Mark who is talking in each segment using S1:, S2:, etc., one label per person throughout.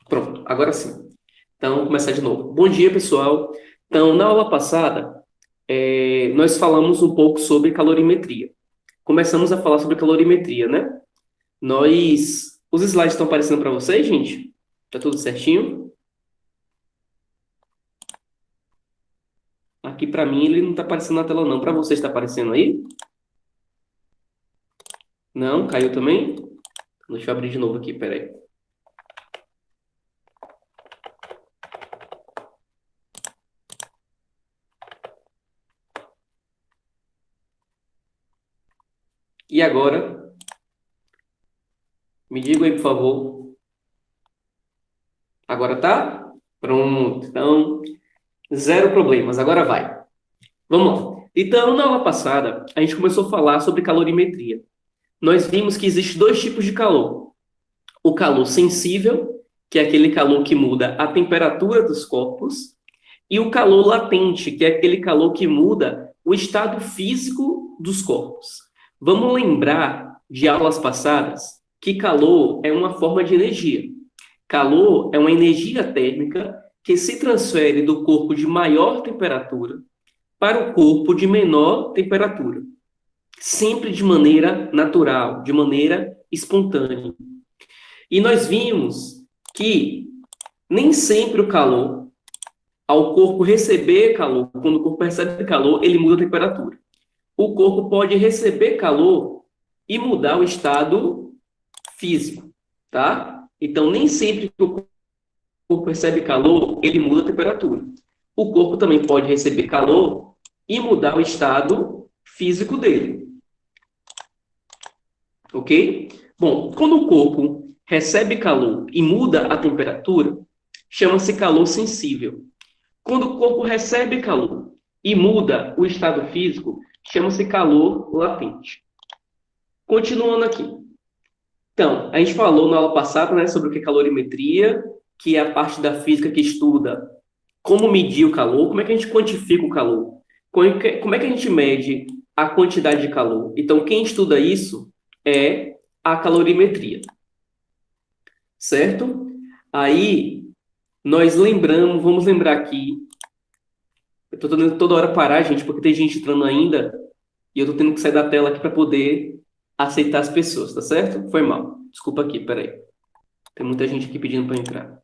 S1: Pronto, agora sim. Então, vamos começar de novo. Bom dia, pessoal. Então, na aula passada, nós falamos um pouco sobre calorimetria. Começamos a falar sobre calorimetria, né? Os slides estão aparecendo para vocês, gente? Tá tudo certinho? Aqui para mim ele não está aparecendo na tela não. Para vocês está aparecendo aí? Não? Caiu também? Deixa eu abrir de novo aqui, peraí. E agora? Me diga aí, por favor. Agora tá? Pronto. Então, zero problemas. Agora vai. Vamos lá. Então, na aula passada, a gente começou a falar sobre calorimetria. Nós vimos que existem dois tipos de calor. O calor sensível, que é aquele calor que muda a temperatura dos corpos, e o calor latente, que é aquele calor que muda o estado físico dos corpos. Vamos lembrar de aulas passadas que calor é uma forma de energia. Calor é uma energia térmica que se transfere do corpo de maior temperatura para o corpo de menor temperatura, sempre de maneira natural, de maneira espontânea. E nós vimos que nem sempre o calor, ao corpo receber calor, quando o corpo recebe calor, ele muda a temperatura. O corpo pode receber calor e mudar o estado físico, tá? Então, nem sempre que o corpo recebe calor, ele muda a temperatura. O corpo também pode receber calor e mudar o estado físico dele, ok? Bom, quando o corpo recebe calor e muda a temperatura, chama-se calor sensível. Quando o corpo recebe calor e muda o estado físico, chama-se calor latente. Continuando aqui. Então, a gente falou na aula passada, né, sobre o que é calorimetria, que é a parte da física que estuda como medir o calor, como é que a gente quantifica o calor, como é que a gente mede a quantidade de calor. Então, quem estuda isso é a calorimetria, certo? Aí, vamos lembrar aqui. Eu tô tentando toda hora parar, gente, porque tem gente entrando ainda e eu tô tendo que sair da tela aqui para poder aceitar as pessoas, tá certo? Foi mal. Desculpa aqui, peraí. Tem muita gente aqui pedindo para entrar.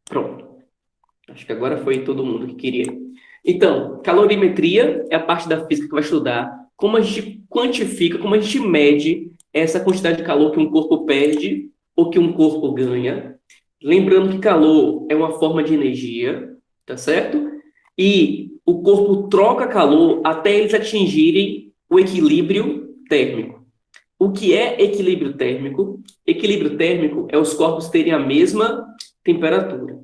S1: Pronto. Acho que agora foi todo mundo que queria. Então, calorimetria é a parte da física que vai estudar como a gente quantifica, como a gente mede essa quantidade de calor que um corpo perde ou que um corpo ganha. Lembrando que calor é uma forma de energia, tá certo? E o corpo troca calor até eles atingirem o equilíbrio térmico. O que é equilíbrio térmico? Equilíbrio térmico é os corpos terem a mesma temperatura.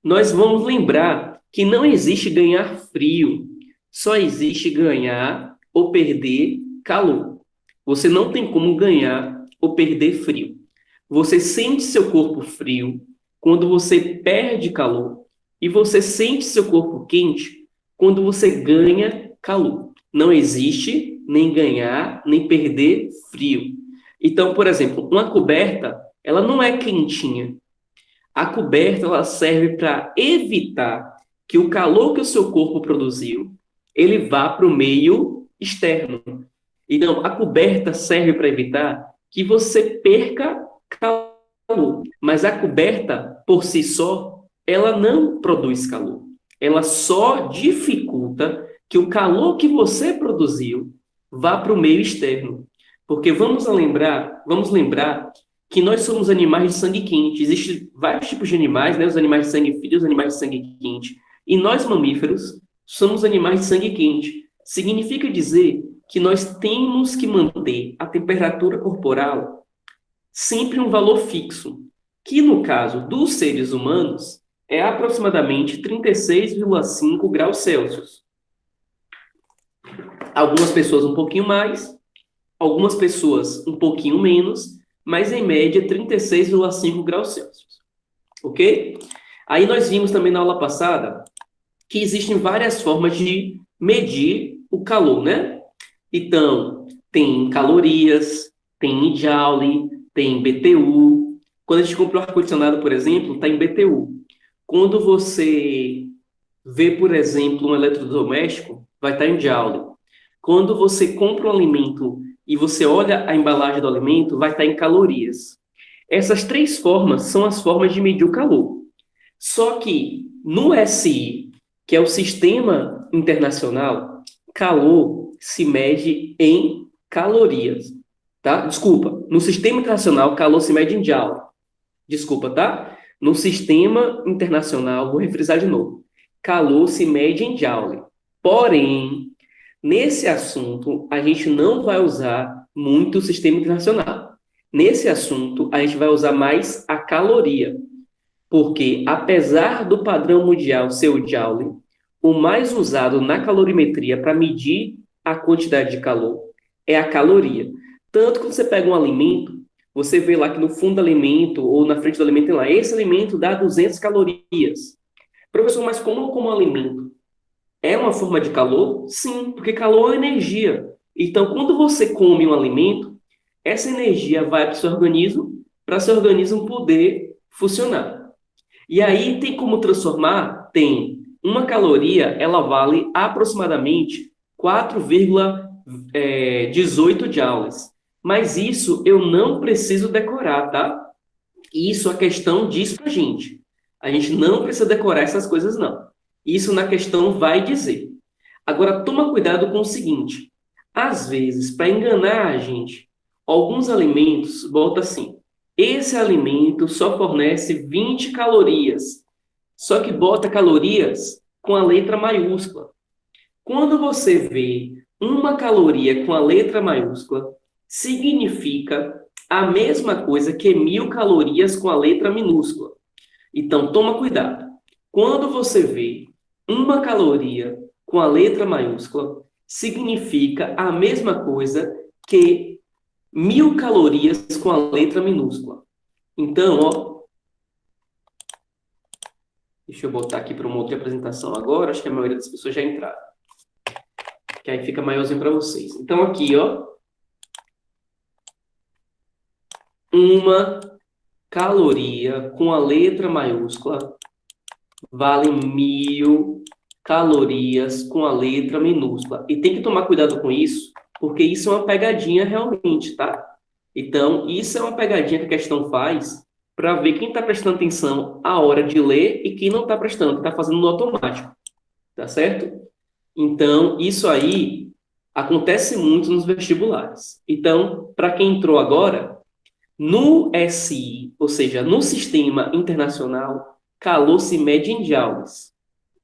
S1: Nós vamos lembrar que não existe ganhar frio, só existe ganhar ou perder calor. Você não tem como ganhar ou perder frio. Você sente seu corpo frio quando você perde calor e você sente seu corpo quente quando você ganha calor. Não existe nem ganhar nem perder frio. Então, por exemplo, uma coberta, ela não é quentinha. A coberta ela serve para evitar que o calor que o seu corpo produziu, ele vá para o meio externo. Então, a coberta serve para evitar que você perca calor. Mas a coberta, por si só, ela não produz calor. Ela só dificulta que o calor que você produziu vá para o meio externo. Porque vamos lembrar que nós somos animais de sangue quente. Existem vários tipos de animais, né? Os animais de sangue frio, os animais de sangue quente. E nós, mamíferos, somos animais de sangue quente. Significa dizer que nós temos que manter a temperatura corporal sempre um valor fixo, que no caso dos seres humanos é aproximadamente 36,5 graus Celsius. Algumas pessoas um pouquinho mais, algumas pessoas um pouquinho menos, mas em média 36,5 graus Celsius. ok? Aí nós vimos também na aula passada que existem várias formas de medir o calor, né? Então, tem calorias, tem Joule, tem BTU. Quando a gente compra o ar-condicionado, por exemplo, está em BTU. Quando você vê, por exemplo, um eletrodoméstico, vai estar em Joule. Quando você compra um alimento e você olha a embalagem do alimento, vai estar em calorias. Essas três formas são as formas de medir o calor. Só que no SI, que é o Sistema Internacional, calor se mede em calorias, tá? Desculpa, no Sistema Internacional, calor se mede em Joule. Desculpa, tá? No Sistema Internacional, vou refrisar de novo, calor se mede em Joule. Porém, nesse assunto, a gente não vai usar muito o Sistema Internacional. Nesse assunto, a gente vai usar mais a caloria. Porque, apesar do padrão mundial ser o Joule, o mais usado na calorimetria para medir a quantidade de calor é a caloria. Tanto que quando você pega um alimento, você vê lá que no fundo do alimento ou na frente do alimento tem lá, esse alimento dá 200 calorias. Professor, mas como alimento é uma forma de calor? Sim, porque calor é energia. Então, quando você come um alimento, essa energia vai para o seu organismo, para seu organismo poder funcionar. E aí tem como transformar? Tem. Uma caloria, ela vale aproximadamente 4,18 joules. Mas isso eu não preciso decorar, tá? Isso a questão diz pra gente. A gente não precisa decorar essas coisas, não. Isso na questão vai dizer. Agora, toma cuidado com o seguinte. Às vezes, para enganar a gente, alguns alimentos, bota assim, esse alimento só fornece 20 calorias. Só que bota calorias com a letra maiúscula. Quando você vê uma caloria com a letra maiúscula, significa a mesma coisa que 1.000 calorias com a letra minúscula. Então, toma cuidado. Quando você vê uma caloria com a letra maiúscula, significa a mesma coisa que 1.000 calorias com a letra minúscula. Então, ó, deixa eu botar aqui para uma outra apresentação agora. Acho que a maioria das pessoas já entraram. Que aí fica maiorzinho para vocês. Então, aqui, ó. Uma caloria com a letra maiúscula vale 1.000 calorias com a letra minúscula. E tem que tomar cuidado com isso, porque isso é uma pegadinha realmente, tá? Então, isso é uma pegadinha que a questão faz para ver quem está prestando atenção à hora de ler e quem não está prestando, que está fazendo no automático, tá certo? Então, isso aí acontece muito nos vestibulares. Então, para quem entrou agora, no SI, ou seja, no Sistema Internacional, calor se mede em joules.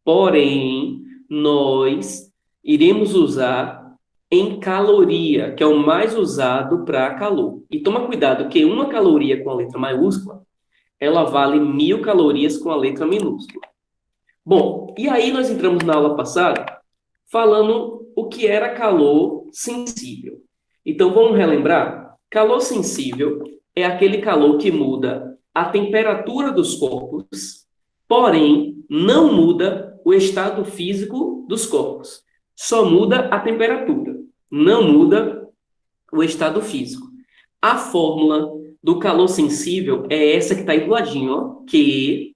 S1: Porém, nós iremos usar em caloria, que é o mais usado para calor. E toma cuidado que uma caloria com a letra maiúscula, ela vale 1.000 calorias com a letra minúscula. Bom, e aí nós entramos na aula passada falando o que era calor sensível. Então, vamos relembrar? Calor sensível é aquele calor que muda a temperatura dos corpos, porém, não muda o estado físico dos corpos. Só muda a temperatura, não muda o estado físico. A fórmula do calor sensível é essa que está aí do ladinho, ó, Q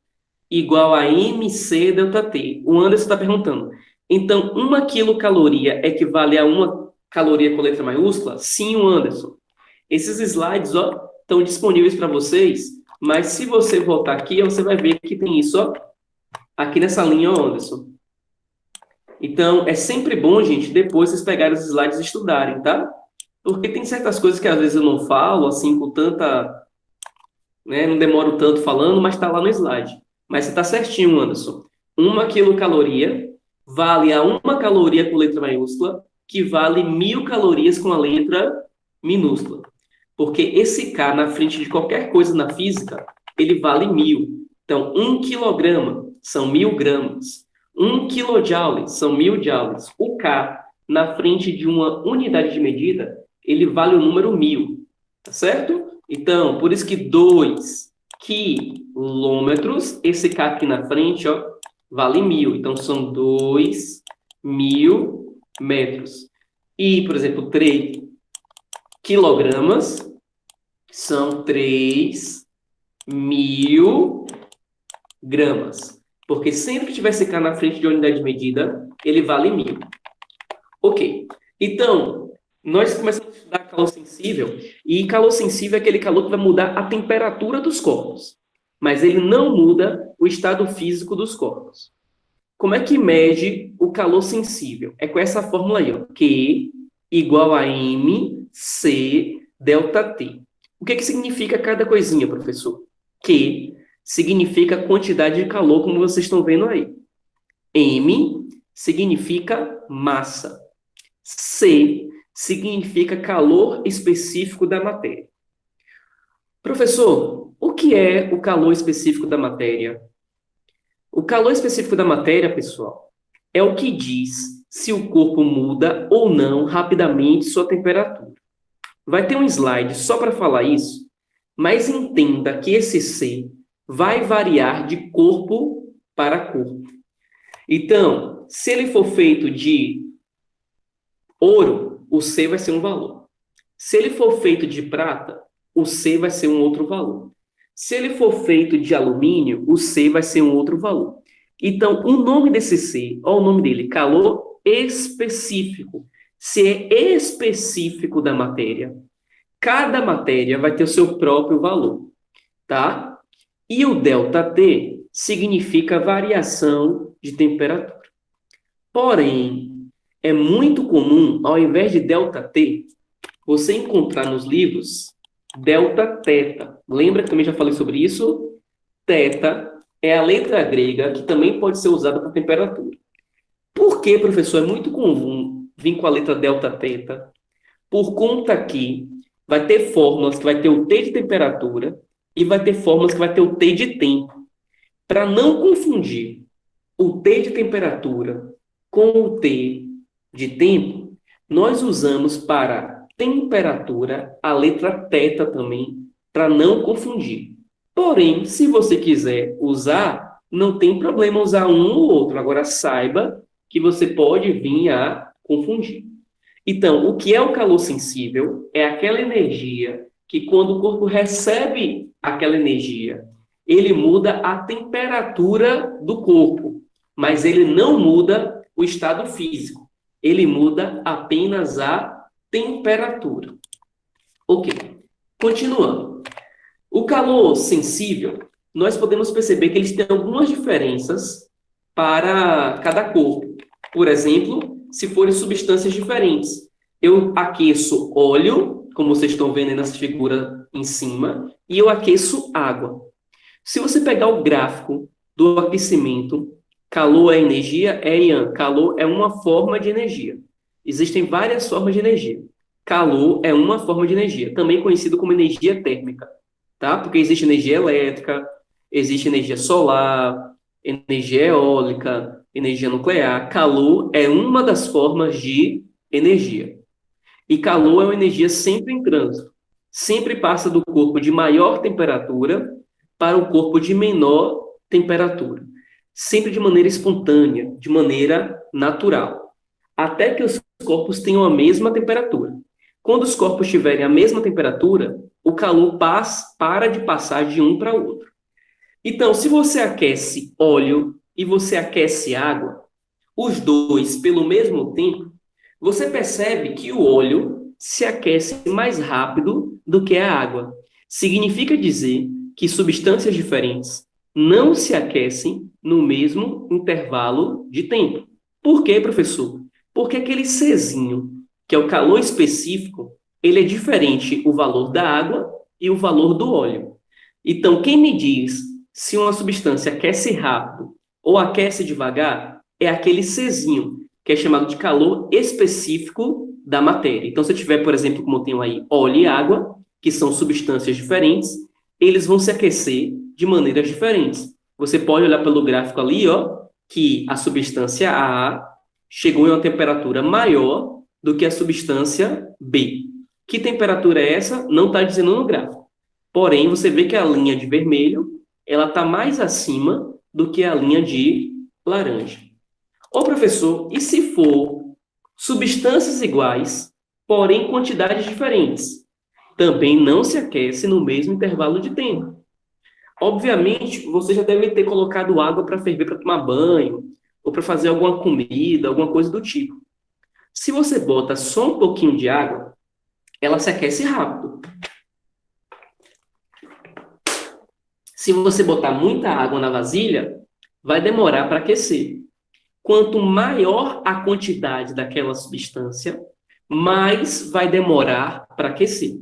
S1: igual a mc ΔT. O Anderson está perguntando, então, 1 quilocaloria equivale a 1 caloria com letra maiúscula? Sim, o Anderson. Esses slides, ó, estão disponíveis para vocês, mas se você voltar aqui, você vai ver que tem isso, ó, aqui nessa linha, ó, Anderson. Então, é sempre bom, gente, depois vocês pegarem os slides e estudarem, tá? Porque tem certas coisas que às vezes eu não falo, assim, com tanta, né, não demoro tanto falando, mas está lá no slide. Mas você está certinho, Anderson. 1 quilocaloria vale a 1 caloria com letra maiúscula, que vale 1.000 calorias com a letra minúscula. Porque esse K na frente de qualquer coisa na física, ele vale 1.000. Então, 1 quilograma são 1.000 gramas. 1 kilojoule são 1.000 joules. O K na frente de uma unidade de medida, ele vale o número 1.000. Tá certo? Então, por isso que 2 quilômetros. Esse K aqui na frente, ó, vale 1.000. Então, são 2.000 metros. E, por exemplo, 3 quilogramas são 3.000 gramas. Porque sempre que tiver esse K na frente de unidade de medida, ele vale 1.000. Ok. Então, nós começamos a estudar calor sensível, e calor sensível é aquele calor que vai mudar a temperatura dos corpos, mas ele não muda o estado físico dos corpos. Como é que mede o calor sensível? É com essa fórmula aí, ó, Q igual a mc ΔT. O que significa cada coisinha, professor? Q significa quantidade de calor, como vocês estão vendo aí. M significa massa. C significa calor específico da matéria. Professor, o que é o calor específico da matéria? O calor específico da matéria, pessoal, é o que diz se o corpo muda ou não rapidamente sua temperatura. Vai ter um slide só para falar isso, mas entenda que esse C vai variar de corpo para corpo. Então, se ele for feito de ouro, o C vai ser um valor. Se ele for feito de prata, o C vai ser um outro valor. Se ele for feito de alumínio, o C vai ser um outro valor. Então, o nome desse C, olha o nome dele, calor específico. Se é específico da matéria, cada matéria vai ter o seu próprio valor, tá? E o ΔT significa variação de temperatura. Porém, é muito comum, ao invés de ΔT, você encontrar nos livros Δθ. Lembra que também já falei sobre isso? Θ é a letra grega que também pode ser usada para temperatura. Por que, professor? É muito comum vir com a letra Δθ, por conta que vai ter fórmulas que vai ter o T de temperatura e vai ter fórmulas que vai ter o T de tempo. Para não confundir o T de temperatura com o T de tempo, nós usamos para temperatura a letra θ também, para não confundir. Porém, se você quiser usar, não tem problema usar um ou outro. Agora, saiba que você pode vir a confundir. Então, o que é o calor sensível? É aquela energia que, quando o corpo recebe aquela energia, ele muda a temperatura do corpo, mas ele não muda o estado físico. Ele muda apenas a temperatura. Ok. Continuando. O calor sensível, nós podemos perceber que eles têm algumas diferenças para cada corpo. Por exemplo, se forem substâncias diferentes. Eu aqueço óleo, como vocês estão vendo aí nessa figura em cima, e eu aqueço água. Se você pegar o gráfico do aquecimento, calor é energia, Ian, calor é uma forma de energia. Existem várias formas de energia. Calor é uma forma de energia, também conhecido como energia térmica, tá? Porque existe energia elétrica, existe energia solar, energia eólica, energia nuclear. Calor é uma das formas de energia. E calor é uma energia sempre em trânsito. Sempre passa do corpo de maior temperatura para o corpo de menor temperatura. Sempre de maneira espontânea, de maneira natural. Até que os corpos tenham a mesma temperatura. Quando os corpos tiverem a mesma temperatura, o calor para de passar de um para o outro. Então, se você aquece óleo e você aquece água, os dois pelo mesmo tempo, você percebe que o óleo se aquece mais rápido do que a água. Significa dizer que substâncias diferentes não se aquecem no mesmo intervalo de tempo. Por quê, professor? Porque aquele Czinho, que é o calor específico, ele é diferente o valor da água e o valor do óleo. Então, quem me diz se uma substância aquece rápido ou aquece devagar é aquele Czinho, que é chamado de calor específico da matéria. Então, se eu tiver, por exemplo, como eu tenho aí, óleo e água, que são substâncias diferentes, eles vão se aquecer de maneiras diferentes. Você pode olhar pelo gráfico ali, ó, que a substância A chegou em uma temperatura maior do que a substância B. Que temperatura é essa? Não está dizendo no gráfico. Porém, você vê que a linha de vermelho, ela está mais acima do que a linha de laranja. Ô, professor, e se for substâncias iguais, porém quantidades diferentes? Também não se aquece no mesmo intervalo de tempo. Obviamente, você já deve ter colocado água para ferver para tomar banho, ou para fazer alguma comida, alguma coisa do tipo. Se você bota só um pouquinho de água, ela se aquece rápido. Se você botar muita água na vasilha, vai demorar para aquecer. Quanto maior a quantidade daquela substância, mais vai demorar para aquecer.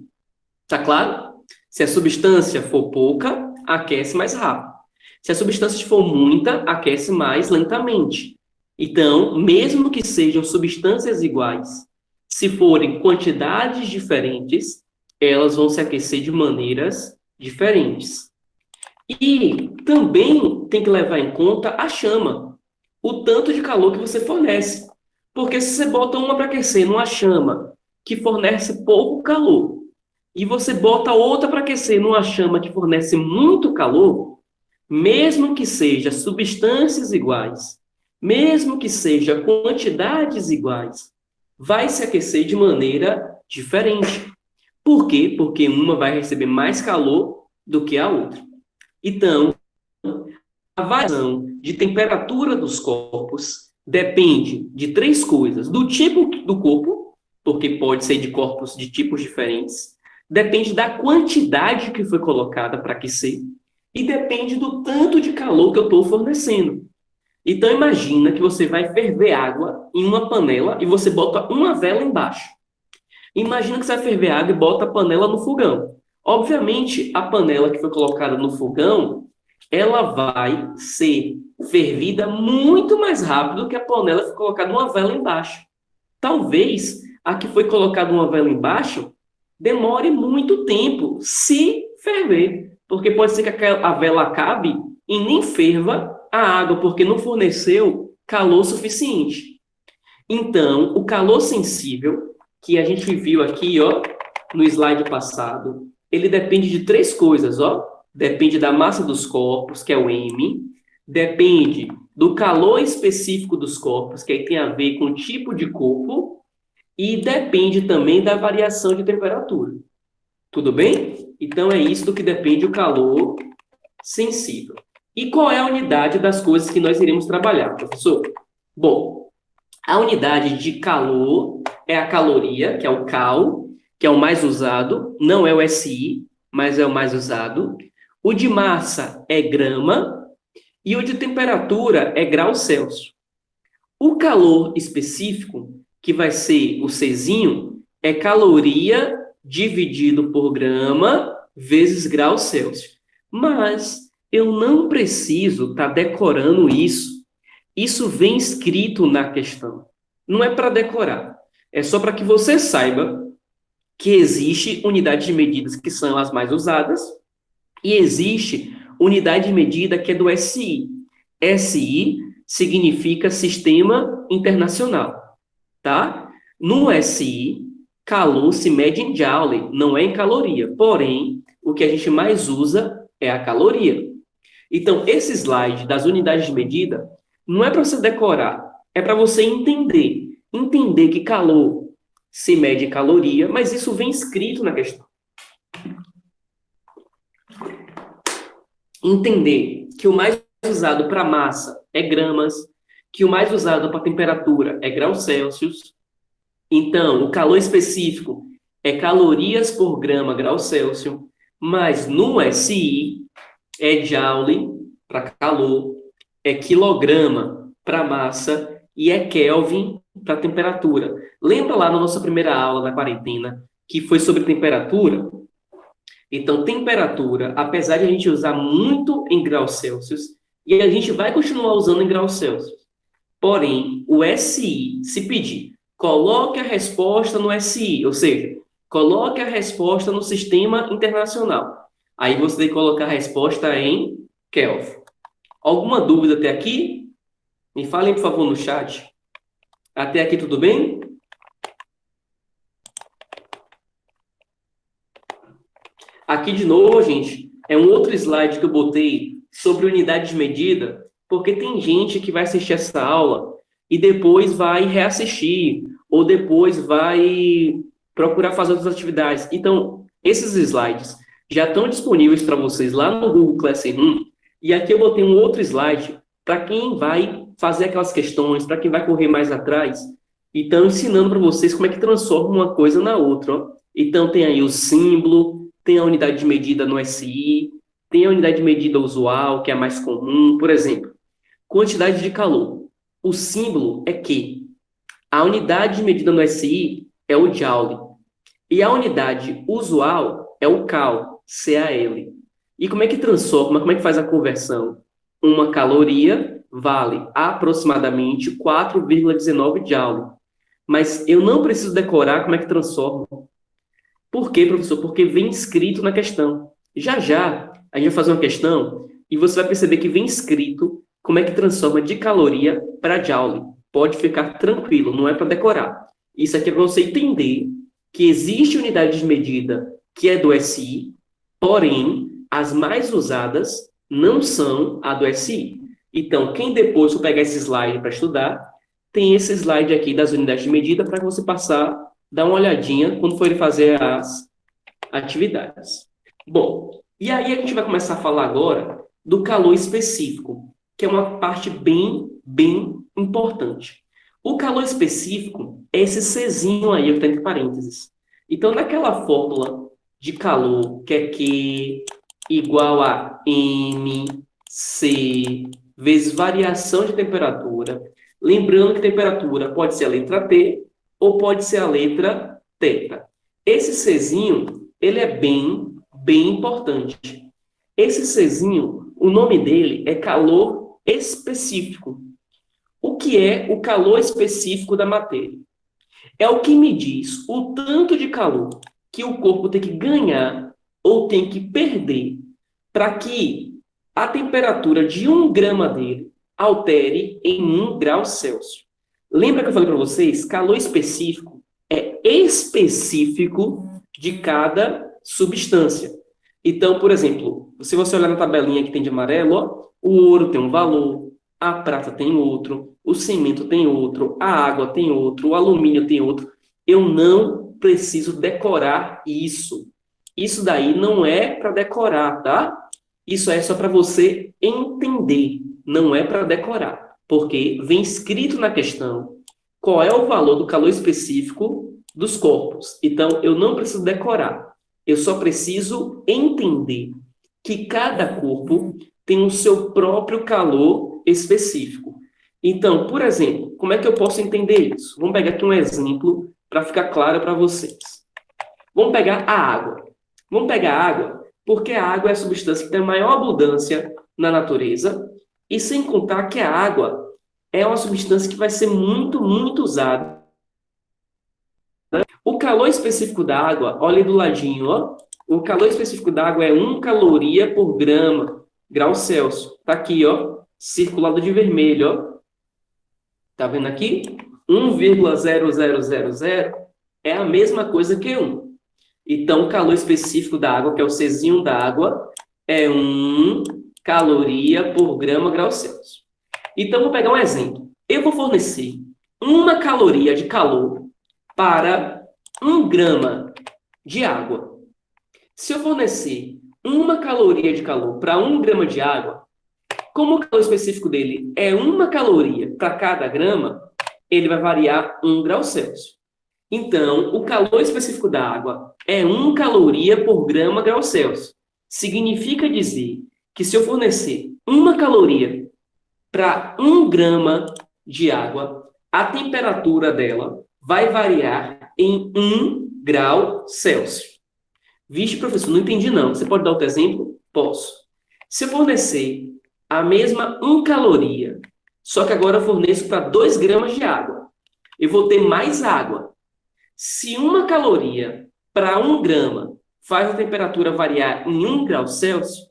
S1: Tá claro? Se a substância for pouca, aquece mais rápido. Se a substância for muita, aquece mais lentamente. Então, mesmo que sejam substâncias iguais, se forem quantidades diferentes, elas vão se aquecer de maneiras diferentes. E também tem que levar em conta a chama, o tanto de calor que você fornece. Porque se você bota uma para aquecer numa chama que fornece pouco calor, e você bota outra para aquecer numa chama que fornece muito calor, mesmo que seja substâncias iguais, mesmo que seja quantidades iguais, vai se aquecer de maneira diferente. Por quê? Porque uma vai receber mais calor do que a outra. Então, a variação de temperatura dos corpos depende de três coisas: do tipo do corpo, porque pode ser de corpos de tipos diferentes, depende da quantidade que foi colocada para aquecer e depende do tanto de calor que eu estou fornecendo. Então, imagina que você vai ferver água em uma panela e você bota uma vela embaixo. Imagina que você vai ferver água e bota a panela no fogão. Obviamente, a panela que foi colocada no fogão, ela vai ser fervida muito mais rápido do que a panela que foi colocada uma vela embaixo. Talvez a que foi colocada uma vela embaixo demore muito tempo se ferver, porque pode ser que a vela acabe e nem ferva a água, porque não forneceu calor suficiente. Então, o calor sensível, que a gente viu aqui, ó, no slide passado, ele depende de três coisas, ó. Depende da massa dos corpos, que é o M, depende do calor específico dos corpos, que aí tem a ver com o tipo de corpo, e depende também da variação de temperatura. Tudo bem? Então, é isso do que depende o calor sensível. E qual é a unidade das coisas que nós iremos trabalhar, professor? Bom, a unidade de calor é a caloria, que é o cal, que é o mais usado, não é o SI, mas é o mais usado. O de massa é grama e o de temperatura é grau Celsius. O calor específico, que vai ser o Czinho, é caloria dividido por grama vezes grau Celsius. Mas eu não preciso estar decorando isso. Isso vem escrito na questão. Não é para decorar. É só para que você saiba que existe unidade de medidas que são as mais usadas e existe unidade de medida que é do SI. SI significa Sistema Internacional, tá? No SI, calor se mede em Joule, não é em caloria. Porém, o que a gente mais usa é a caloria. Então, esse slide das unidades de medida não é para você decorar, é para você entender. Entender que calor se mede em caloria, mas isso vem escrito na questão. Entender que o mais usado para massa é gramas, que o mais usado para temperatura é graus Celsius. Então, o calor específico é calorias por grama grau Celsius, mas no SI é Joule para calor, é quilograma para massa e é Kelvin para temperatura. Lembra lá na nossa primeira aula da quarentena que foi sobre temperatura? Então, temperatura, apesar de a gente usar muito em graus Celsius, e a gente vai continuar usando em graus Celsius. Porém, o SI, se pedir, coloque a resposta no SI, ou seja, coloque a resposta no sistema internacional. Aí você tem que colocar a resposta em Kelvin. Alguma dúvida até aqui? Me falem, por favor, no chat. Até aqui tudo bem? Aqui de novo, gente, é um outro slide que eu botei sobre unidade de medida, porque tem gente que vai assistir essa aula e depois vai reassistir, ou depois vai procurar fazer outras atividades. Então, esses slides já estão disponíveis para vocês lá no Google Classroom, e aqui eu botei um outro slide para quem vai fazer aquelas questões, para quem vai correr mais atrás. Então, ensinando para vocês como é que transforma uma coisa na outra, ó. Então, tem aí o símbolo, tem a unidade de medida no SI, tem a unidade de medida usual, que é a mais comum. Por exemplo, quantidade de calor. O símbolo é Q. A unidade de medida no SI é o Joule. E a unidade usual é o Cal, CAL. E como é que transforma, como é que faz a conversão? Uma caloria vale aproximadamente 4,19 Joule. Mas eu não preciso decorar como é que transforma. Por quê, professor? Porque vem escrito na questão. Já já, a gente vai fazer uma questão e você vai perceber que vem escrito como é que transforma de caloria para joule. Pode ficar tranquilo, não é para decorar. Isso aqui é para você entender que existe unidade de medida que é do SI, porém, as mais usadas não são a do SI. Então, quem depois for pegar esse slide para estudar, tem esse slide aqui das unidades de medida para você passar, dar uma olhadinha quando for fazer as atividades. Bom, e aí a gente vai começar a falar agora do calor específico, que é uma parte bem importante. O calor específico é esse Czinho aí, que está entre parênteses. Então, naquela fórmula de calor, que é Q igual a MC vezes variação de temperatura, lembrando que temperatura pode ser a letra T ou pode ser a letra θ. Esse Czinho, ele é bem importante. Esse Czinho, o nome dele é calor específico. O que é o calor específico da matéria? É o que me diz o tanto de calor que o corpo tem que ganhar ou tem que perder para que a temperatura de 1 grama dele altere em 1 grau Celsius. Lembra que eu falei para vocês? Calor específico é específico de cada substância. Então, por exemplo, se você olhar na tabelinha que tem de amarelo, ó, o ouro tem um valor, a prata tem outro, o cimento tem outro, a água tem outro, o alumínio tem outro. Eu não preciso decorar isso. Isso daí não é para decorar, tá? Isso é só para você entender, não é para decorar. Porque vem escrito na questão qual é o valor do calor específico dos corpos. Então, eu não preciso decorar. Eu só preciso entender que cada corpo tem o seu próprio calor específico. Então, por exemplo, como é que eu posso entender isso? Vamos pegar aqui um exemplo para ficar claro para vocês. Vamos pegar a água. Vamos pegar a água porque a água é a substância que tem a maior abundância na natureza e sem contar que a água é uma substância que vai ser muito usada. O calor específico da água, olha aí do ladinho, ó. O calor específico da água é 1 caloria por grau Celsius. Tá aqui, ó, circulado de vermelho, ó. Tá vendo aqui? 1,0000 é a mesma coisa que 1. Então, o calor específico da água, que é o Czinho da água, é 1 caloria por grau Celsius. Então, vou pegar um exemplo. Eu vou fornecer 1 caloria de calor para 1 grama de água. Se eu fornecer 1 caloria de calor para 1 grama de água, como o calor específico dele é 1 caloria para cada grama, ele vai variar 1 grau Celsius. Então, o calor específico da água é 1 caloria por grau Celsius. Significa dizer que se eu fornecer 1 caloria para 1 grama de água, a temperatura dela vai variar em 1 grau Celsius. Vixe, professor, não entendi não. Você pode dar outro exemplo? Posso. Se eu fornecer a mesma 1 caloria, só que agora eu forneço para 2 gramas de água, eu vou ter mais água. Se 1 caloria para 1 grama faz a temperatura variar em 1 grau Celsius,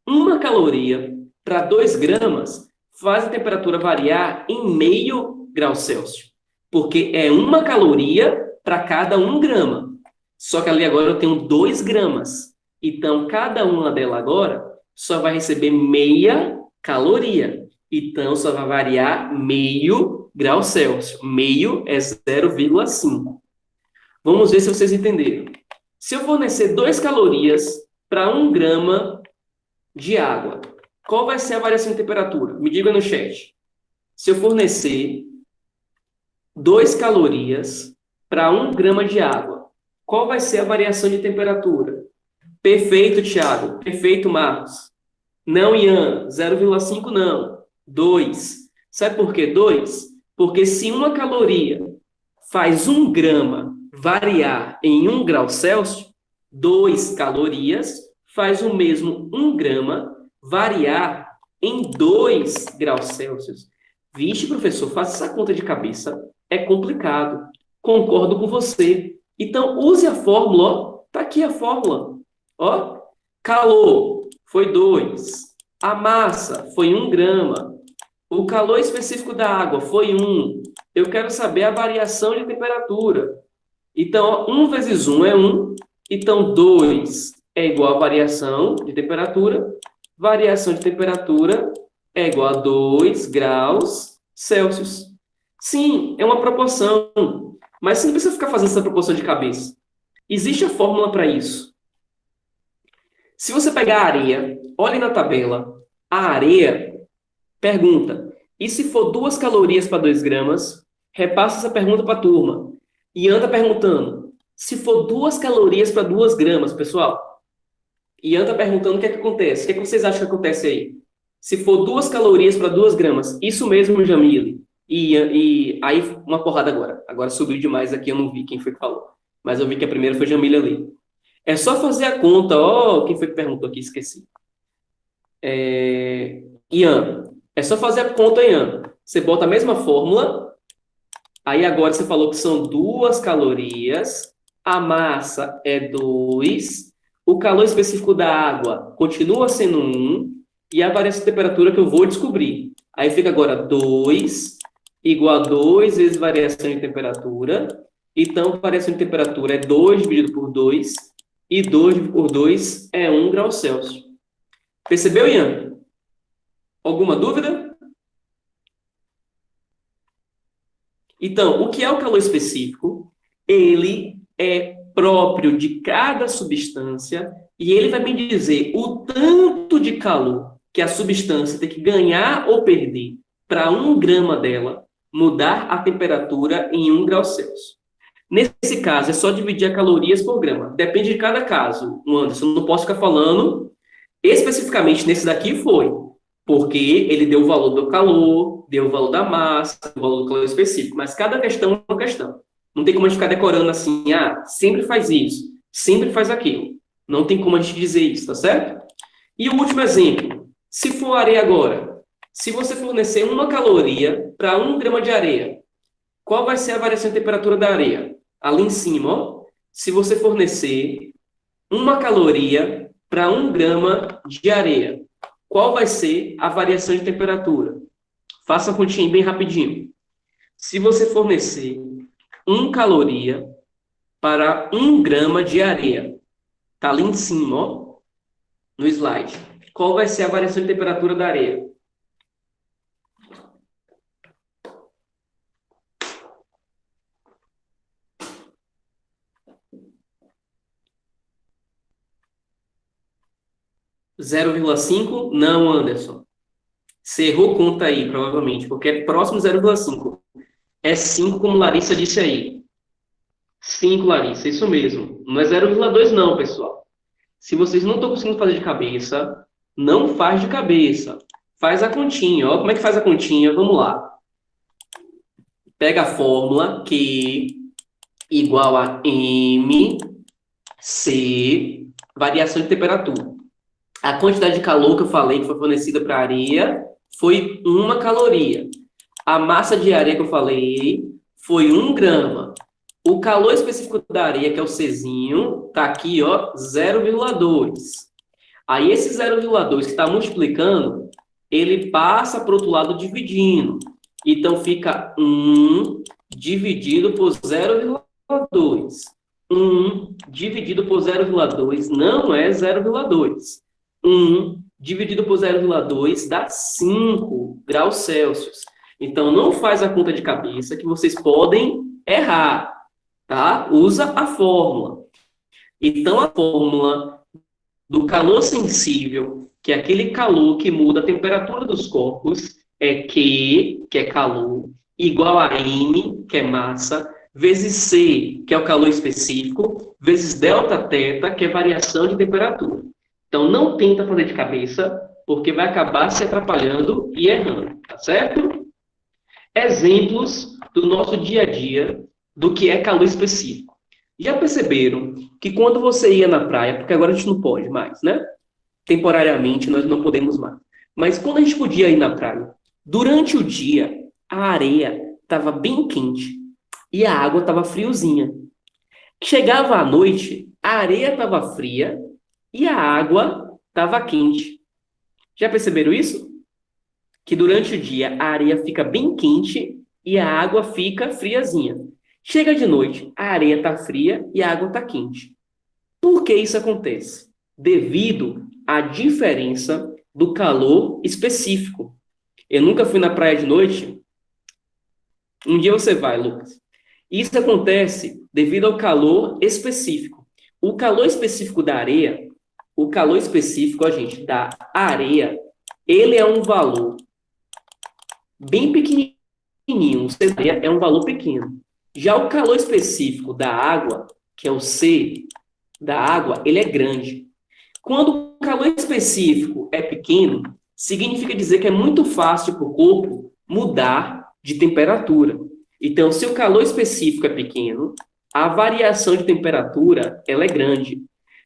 S1: 1 caloria para 2 gramas faz a temperatura variar em meio grau Celsius. Porque é 1 caloria para cada 1 grama. Só que ali agora eu tenho 2 gramas. Então, cada uma delas agora só vai receber meia caloria. Então, só vai variar meio grau Celsius. Meio é 0,5. Vamos ver se vocês entenderam. Se eu fornecer 2 calorias para 1 grama de água, qual vai ser a variação de temperatura? Me diga no chat. Se eu fornecer 2 calorias para 1 grama de água, qual vai ser a variação de temperatura? Perfeito, Thiago. Perfeito, Marcos. Não, Ian. 0,5 não. 2. Sabe por que 2? Porque se uma caloria faz 1 grama variar em 1 grau Celsius, 2 calorias faz o mesmo 1 grama variar em 2 graus Celsius. Vixe, professor, faça essa conta de cabeça. É complicado. Concordo com você. Então, use a fórmula. Ó. Tá aqui a fórmula. Ó, calor foi 2. A massa foi 1 grama. O calor específico da água foi 1. Eu quero saber a variação de temperatura. Então, ó, 1 vezes 1 é 1. Então, 2 é igual a variação de temperatura. Variação de temperatura é igual a 2 graus Celsius. Sim, é uma proporção. Mas você não precisa ficar fazendo essa proporção de cabeça. Existe a fórmula para isso. Se você pegar a areia, olhe na tabela. A areia pergunta, e se for 2 calorias para 2 gramas? Repassa essa pergunta para a turma. E anda perguntando, se for 2 calorias para 2 gramas, pessoal? E anda perguntando o que é que acontece. O que é que vocês acham que acontece aí? Se for 2 calorias para 2 gramas, isso mesmo, Jamile. E aí, uma porrada agora. Agora subiu demais aqui, eu não vi quem foi que falou. Mas eu vi que a primeira foi Jamile ali. É só fazer a conta. Ó, quem foi que perguntou aqui? Esqueci. Ian. É só fazer a conta, Ian. Você bota a mesma fórmula. Aí agora você falou que são 2 calorias. A massa é 2. O calor específico da água continua sendo 1. E a variação de temperatura que eu vou descobrir. Aí fica agora 2 igual a 2 vezes variação de temperatura. Então, variação de temperatura é 2 dividido por 2. E 2 por 2 é 1 grau Celsius. Percebeu, Ian? Alguma dúvida? Então, o que é o calor específico? Ele é próprio de cada substância e ele vai me dizer o tanto de calor que a substância tem que ganhar ou perder para 1 grama dela mudar a temperatura em 1 grau Celsius. Nesse caso, é só dividir a calorias por grama. Depende de cada caso, Anderson. Eu não posso ficar falando especificamente nesse daqui foi, porque ele deu o valor do calor, deu o valor da massa, o valor do calor específico. Mas cada questão é uma questão. Não tem como a gente ficar decorando assim, sempre faz isso, sempre faz aquilo. Não tem como a gente dizer isso, tá certo? E o último exemplo. Se for areia agora, se você fornecer 1 caloria para 1 grama de areia, qual vai ser a variação de temperatura da areia? Ali em cima, ó. Se você fornecer 1 caloria para 1 grama de areia, qual vai ser a variação de temperatura? Faça a continha bem rapidinho. Se você fornecer 1 caloria para 1 grama de areia, tá ali em cima, ó, no slide. Qual vai ser a variação de temperatura da areia? (0,5)? Não, Anderson. Você errou conta aí, provavelmente, porque é próximo de 0,5. É 5, como Larissa disse aí. 5, Larissa, isso mesmo. Não é 0,2 não, pessoal. Se vocês não estão conseguindo fazer de cabeça, não faz de cabeça. Faz a continha. Ó, como é que faz a continha? Vamos lá. Pega a fórmula Q igual a MC, variação de temperatura. A quantidade de calor que eu falei que foi fornecida para a areia foi 1 caloria. A massa de areia que eu falei foi 1 grama. O calor específico da areia, que é o Czinho, está aqui, ó, 0,2. Aí esse 0,2 que está multiplicando, ele passa para o outro lado dividindo. Então fica 1 dividido por 0,2. 1 dividido por 0,2 não é 0,2. 1 dividido por 0,2 dá 5 graus Celsius. Então, não faz a conta de cabeça que vocês podem errar, tá? Usa a fórmula. Então, a fórmula do calor sensível, que é aquele calor que muda a temperatura dos corpos, é Q, que é calor, igual a M, que é massa, vezes C, que é o calor específico, vezes delta θ, que é variação de temperatura. Então, não tenta fazer de cabeça, porque vai acabar se atrapalhando e errando, tá certo? Exemplos do nosso dia a dia do que é calor específico. Já perceberam que quando você ia na praia, porque agora a gente não pode mais, né? Temporariamente nós não podemos mais. Mas quando a gente podia ir na praia, durante o dia a areia estava bem quente e a água estava friozinha. Chegava à noite, a areia estava fria e a água estava quente. Já perceberam isso? Que durante o dia a areia fica bem quente e a água fica friazinha. Chega de noite, a areia está fria e a água está quente. Por que isso acontece? Devido à diferença do calor específico. Eu nunca fui na praia de noite. Um dia você vai, Lucas. Isso acontece devido ao calor específico. O calor específico da areia, o calor específico, a gente, da areia, ele é um valor bem pequenininho. O C da areia é um valor pequeno. Já o calor específico da água, que é o C da água, ele é grande. Quando o calor específico é pequeno, significa dizer que é muito fácil para o corpo mudar de temperatura. Então, se o calor específico é pequeno, a variação de temperatura ela é grande.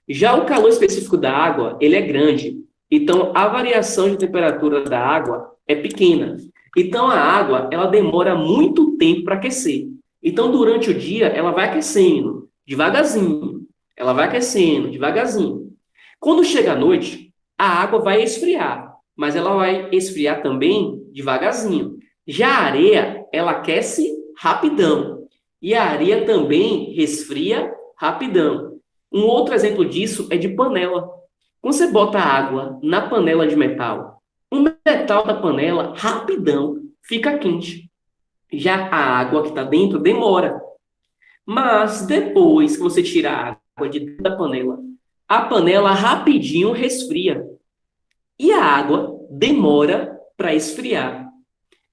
S1: Já o calor específico da água, ele é grande. Então, a variação de temperatura da água é pequena. Então, a água, ela demora muito tempo para aquecer. Então, durante o dia, ela vai aquecendo devagarzinho. Ela vai aquecendo devagarzinho. Quando chega a noite, a água vai esfriar, mas ela vai esfriar também devagarzinho. Já a areia, ela aquece rapidão. E a areia também resfria rapidão. Um outro exemplo disso é de panela. Quando você bota água na panela de metal, o metal da panela, rapidão, fica quente. Já a água que está dentro demora. Mas depois que você tira a água de dentro da panela, a panela rapidinho resfria. E a água demora para esfriar.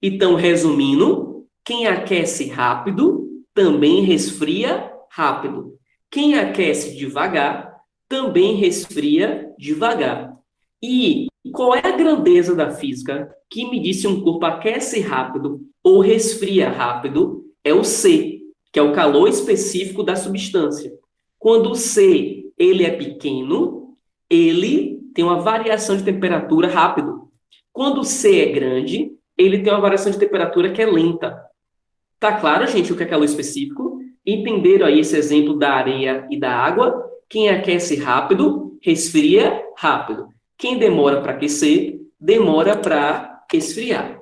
S1: Então, resumindo, quem aquece rápido também resfria rápido. Quem aquece devagar também resfria devagar. E qual é a grandeza da física que me diz se um corpo aquece rápido ou resfria rápido? É o C, que é o calor específico da substância. Quando o C ele é pequeno, ele tem uma variação de temperatura rápido. Quando o C é grande, ele tem uma variação de temperatura que é lenta. Tá claro, gente, o que é calor específico? Entenderam aí esse exemplo da areia e da água? Quem aquece rápido, resfria rápido. Quem demora para aquecer, demora para esfriar.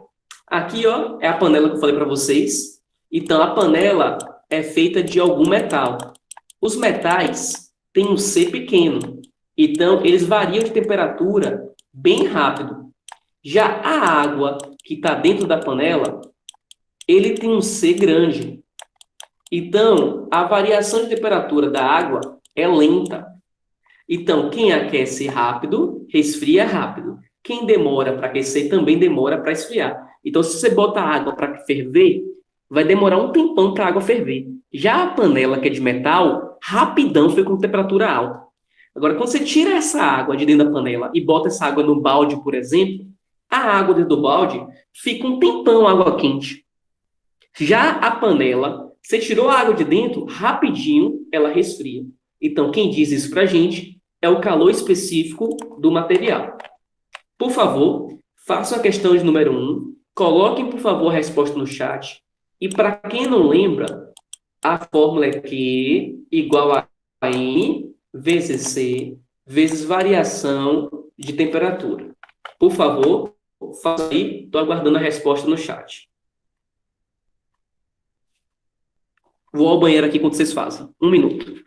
S1: Aqui, ó, é a panela que eu falei para vocês. Então, a panela é feita de algum metal. Os metais têm um C pequeno. Então, eles variam de temperatura bem rápido. Já a água que está dentro da panela, ele tem um C grande. Então, a variação de temperatura da água é lenta. Então, quem aquece rápido, resfria rápido. Quem demora para aquecer também demora para esfriar. Então, se você bota a água para ferver, vai demorar um tempão para a água ferver. Já a panela, que é de metal, rapidão fica com temperatura alta. Agora, quando você tira essa água de dentro da panela e bota essa água no balde, por exemplo, a água dentro do balde fica um tempão água quente. Já a panela, você tirou a água de dentro, rapidinho ela resfria. Então, quem diz isso para a gente é o calor específico do material. Por favor, façam a questão de número 1, coloquem, por favor, a resposta no chat. E para quem não lembra, a fórmula é Q igual a N vezes C vezes variação de temperatura. Por favor, faça aí, estou aguardando a resposta no chat. Vou ao banheiro aqui enquanto vocês fazem. 1 minuto.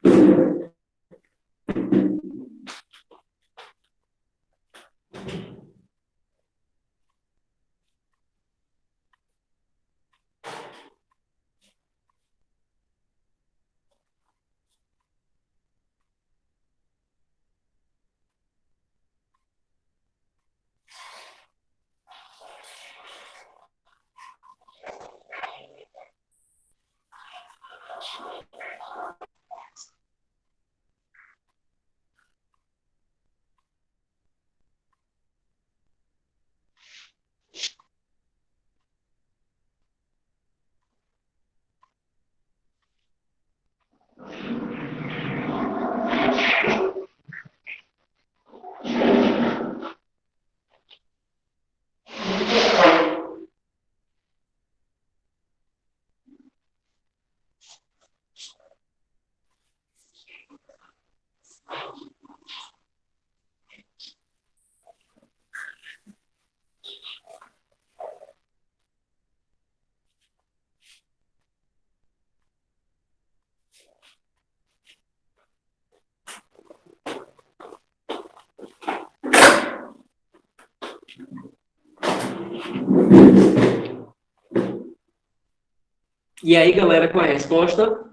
S1: E aí, galera, qual é a resposta?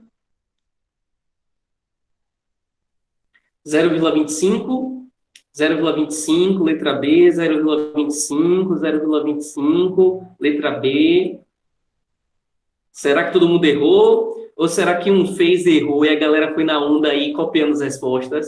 S1: 0,25, 0,25, letra B, 0,25, 0,25, letra B. Será que todo mundo errou? Ou será que um fez e errou e a galera foi na onda aí copiando as respostas?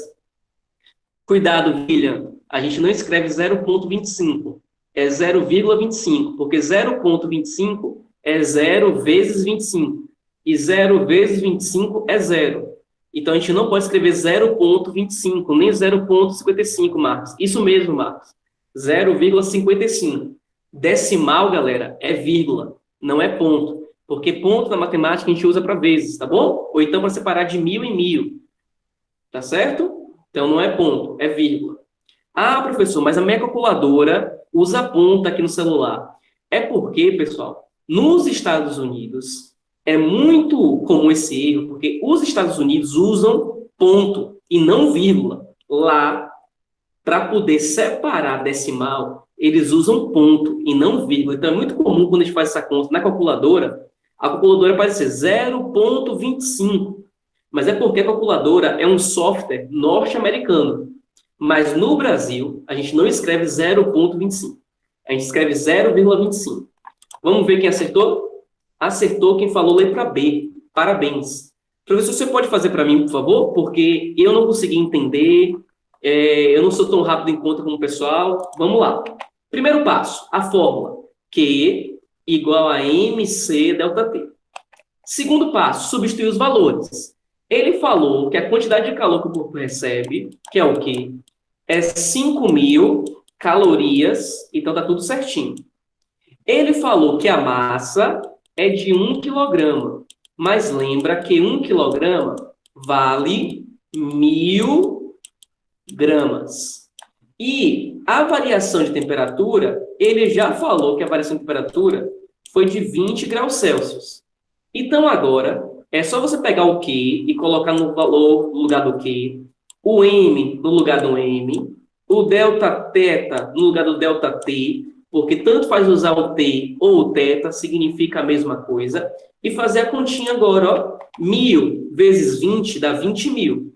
S1: Cuidado, William. A gente não escreve 0,25. É 0,25, porque 0,25 é 0 vezes 25. E 0 vezes 25 é 0. Então, a gente não pode escrever 0,25, nem 0,55, Marcos. Isso mesmo, Marcos. 0,55. Decimal, galera, é vírgula, não é ponto. Porque ponto na matemática a gente usa para vezes, tá bom? Ou então para separar de 1000 em 1000. Tá certo? Então, não é ponto, é vírgula. Ah, professor, mas a minha calculadora usa ponta aqui no celular. É porque, pessoal, nos Estados Unidos é muito comum esse erro, porque os Estados Unidos usam ponto e não vírgula. Lá, para poder separar decimal, eles usam ponto e não vírgula. Então, é muito comum quando a gente faz essa conta na calculadora, a calculadora pode ser 0,25. Mas é porque a calculadora é um software norte-americano. Mas no Brasil, a gente não escreve 0,25. A gente escreve 0,25. Vamos ver quem acertou? Acertou quem falou letra B. Parabéns. Professor, você pode fazer para mim, por favor? Porque eu não consegui entender. Eu não sou tão rápido em conta como o pessoal. Vamos lá. Primeiro passo, a fórmula. Q igual a MC delta T. Segundo passo, substituir os valores. Ele falou que a quantidade de calor que o corpo recebe, que é o quê? É 5.000 calorias, então tá tudo certinho. Ele falou que a massa é de 1 kg, mas lembra que 1 kg vale 1.000 gramas. E a variação de temperatura, ele já falou que a variação de temperatura foi de 20 graus Celsius. Então, agora, é só você pegar o Q e colocar no valor no lugar do Q, o M no lugar do M, o delta teta no lugar do delta T, porque tanto faz usar o T ou o teta, significa a mesma coisa, e fazer a continha agora, ó, 1.000 vezes 20 dá 20.000.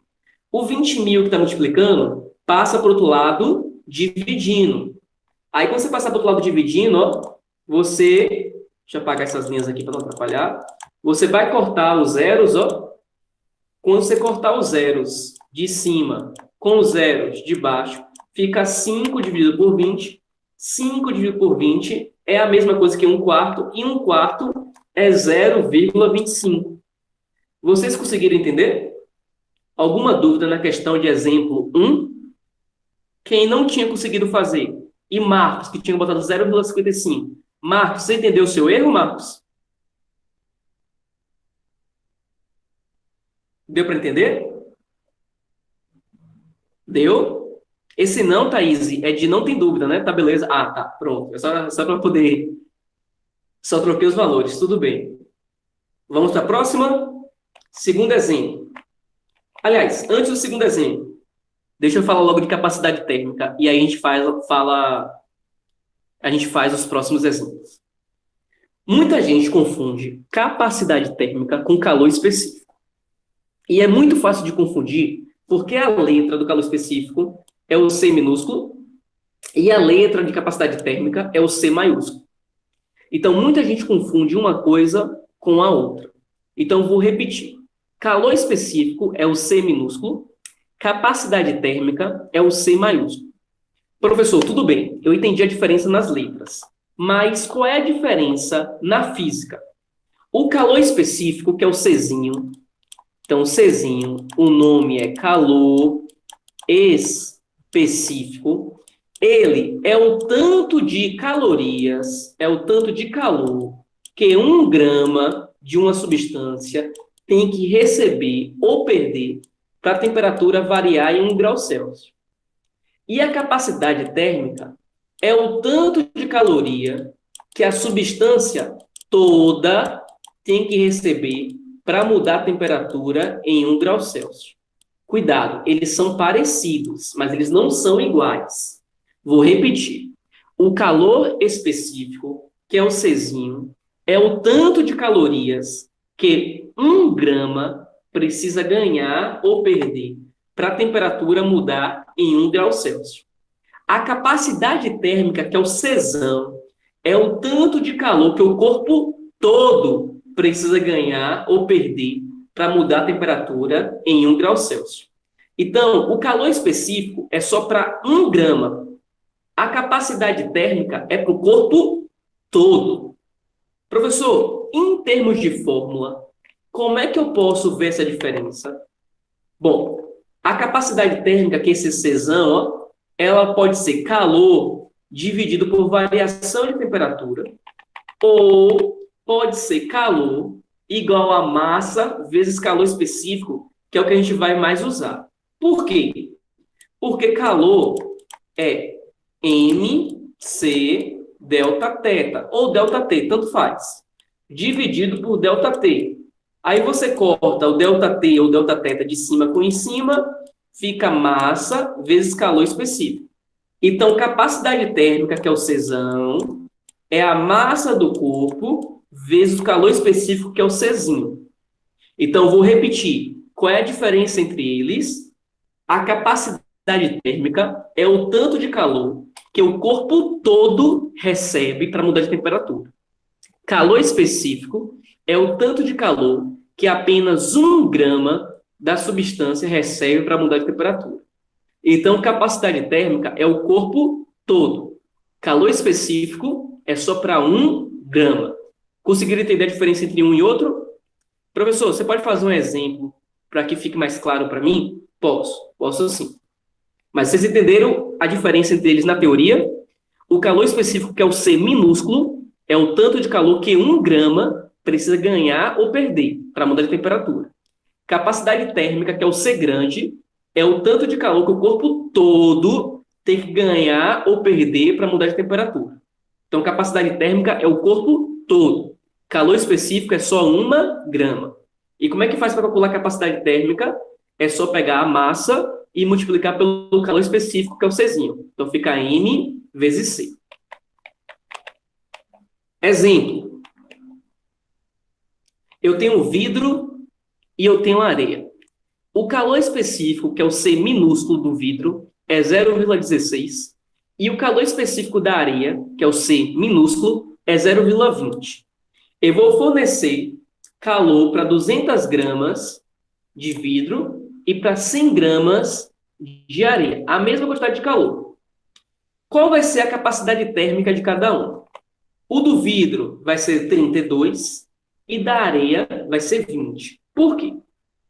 S1: O 20.000 que está multiplicando, passa para o outro lado, dividindo. Aí, quando você passar para o outro lado dividindo, ó, você... Deixa eu apagar essas linhas aqui para não atrapalhar. Você vai cortar os zeros, ó. Quando você cortar os zeros de cima com os zeros de baixo, fica 5 dividido por 20. 5 dividido por 20 é a mesma coisa que 1/4, e 1/4 é 0,25. Vocês conseguiram entender? Alguma dúvida na questão de exemplo 1? Quem não tinha conseguido fazer? E Marcos, que tinha botado 0,55. Marcos, você entendeu o seu erro, Marcos? Deu para entender? Deu? Esse não, Thaís, é de não tem dúvida, né? Tá, beleza? Ah, tá, pronto. É só para poder... Só troquei os valores, tudo bem. Vamos para a próxima? Segundo exemplo. Aliás, antes do segundo exemplo, deixa eu falar logo de capacidade térmica e aí a gente faz os próximos exemplos. Muita gente confunde capacidade térmica com calor específico. E é muito fácil de confundir porque a letra do calor específico é o C minúsculo e a letra de capacidade térmica é o C maiúsculo. Então, muita gente confunde uma coisa com a outra. Então, vou repetir. Calor específico é o C minúsculo, capacidade térmica é o C maiúsculo. Professor, tudo bem, eu entendi a diferença nas letras. Mas qual é a diferença na física? O calor específico, que é o Czinho, então o Czinho, o nome é calor específico, ele é o tanto de calorias, é o tanto de calor que 1 grama de uma substância tem que receber ou perder para a temperatura variar em 1 grau Celsius. E a capacidade térmica é o tanto de caloria que a substância toda tem que receber para mudar a temperatura em 1 grau Celsius. Cuidado, eles são parecidos, mas eles não são iguais. Vou repetir. O calor específico, que é o Czinho, é o tanto de calorias que 1 grama precisa ganhar ou perder para a temperatura mudar em 1 grau Celsius. A capacidade térmica, que é o Czão, é o tanto de calor que o corpo todo precisa ganhar ou perder para mudar a temperatura em 1 grau Celsius. Então, o calor específico é só para 1 grama. A capacidade térmica é para o corpo todo. Professor, em termos de fórmula, como é que eu posso ver essa diferença? Bom, a capacidade térmica, que é esse Czão, ó, ela pode ser calor dividido por variação de temperatura, ou pode ser calor igual a massa vezes calor específico, que é o que a gente vai mais usar. Por quê? Porque calor é MC delta teta, ou delta T, tanto faz, dividido por delta T. Aí você corta o delta T ou delta teta de cima com em cima, fica massa vezes calor específico. Então, capacidade térmica, que é o Czão, é a massa do corpo vezes o calor específico, que é o Czinho. Então, vou repetir. Qual é a diferença entre eles? A capacidade térmica é o tanto de calor que o corpo todo recebe para mudar de temperatura. Calor específico é o tanto de calor que apenas 1 grama da substância recebe para mudar de temperatura. Então, capacidade térmica é o corpo todo. Calor específico é só para 1 grama. Conseguiram entender a diferença entre um e outro? Professor, você pode fazer um exemplo para que fique mais claro para mim? Posso sim. Mas vocês entenderam a diferença entre eles na teoria? O calor específico, que é o C minúsculo, é o tanto de calor que 1 grama precisa ganhar ou perder para mudar de temperatura. Capacidade térmica, que é o C grande, é o tanto de calor que o corpo todo tem que ganhar ou perder para mudar de temperatura. Então, capacidade térmica é o corpo todo. Calor específico é só 1 grama. E como é que faz para calcular a capacidade térmica? É só pegar a massa e multiplicar pelo calor específico, que é o Czinho. Então, fica M vezes C. Exemplo. Eu tenho vidro e eu tenho areia. O calor específico, que é o C minúsculo do vidro, é 0,16. E o calor específico da areia, que é o C minúsculo, é 0,20. Eu vou fornecer calor para 200 gramas de vidro e para 100 gramas de areia. A mesma quantidade de calor. Qual vai ser a capacidade térmica de cada um? O do vidro vai ser 32 e da areia vai ser 20. Por quê?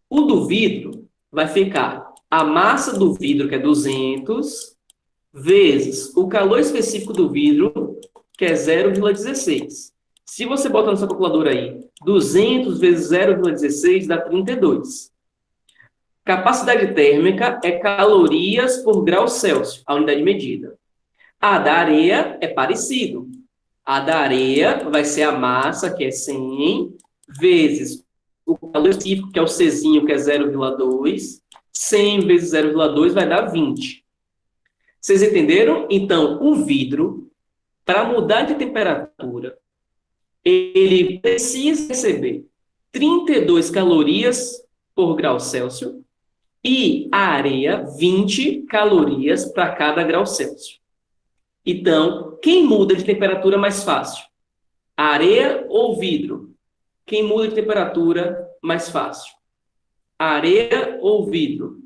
S1: O do vidro vai ficar a massa do vidro, que é 200, vezes o calor específico do vidro, que é 0,16. Se você botar na sua calculadora aí, 200 vezes 0,16 dá 32. Capacidade térmica é calorias por grau Celsius, a unidade medida. A da areia é parecido. A da areia vai ser a massa, que é 100, vezes o calor específico, que é o Czinho, que é 0,2. 100 vezes 0,2 vai dar 20. Vocês entenderam? Então, o vidro, para mudar de temperatura, ele precisa receber 32 calorias por grau Celsius e a areia 20 calorias para cada grau Celsius. Então, quem muda de temperatura mais fácil? A areia ou o vidro? Quem muda de temperatura mais fácil? A areia ou o vidro?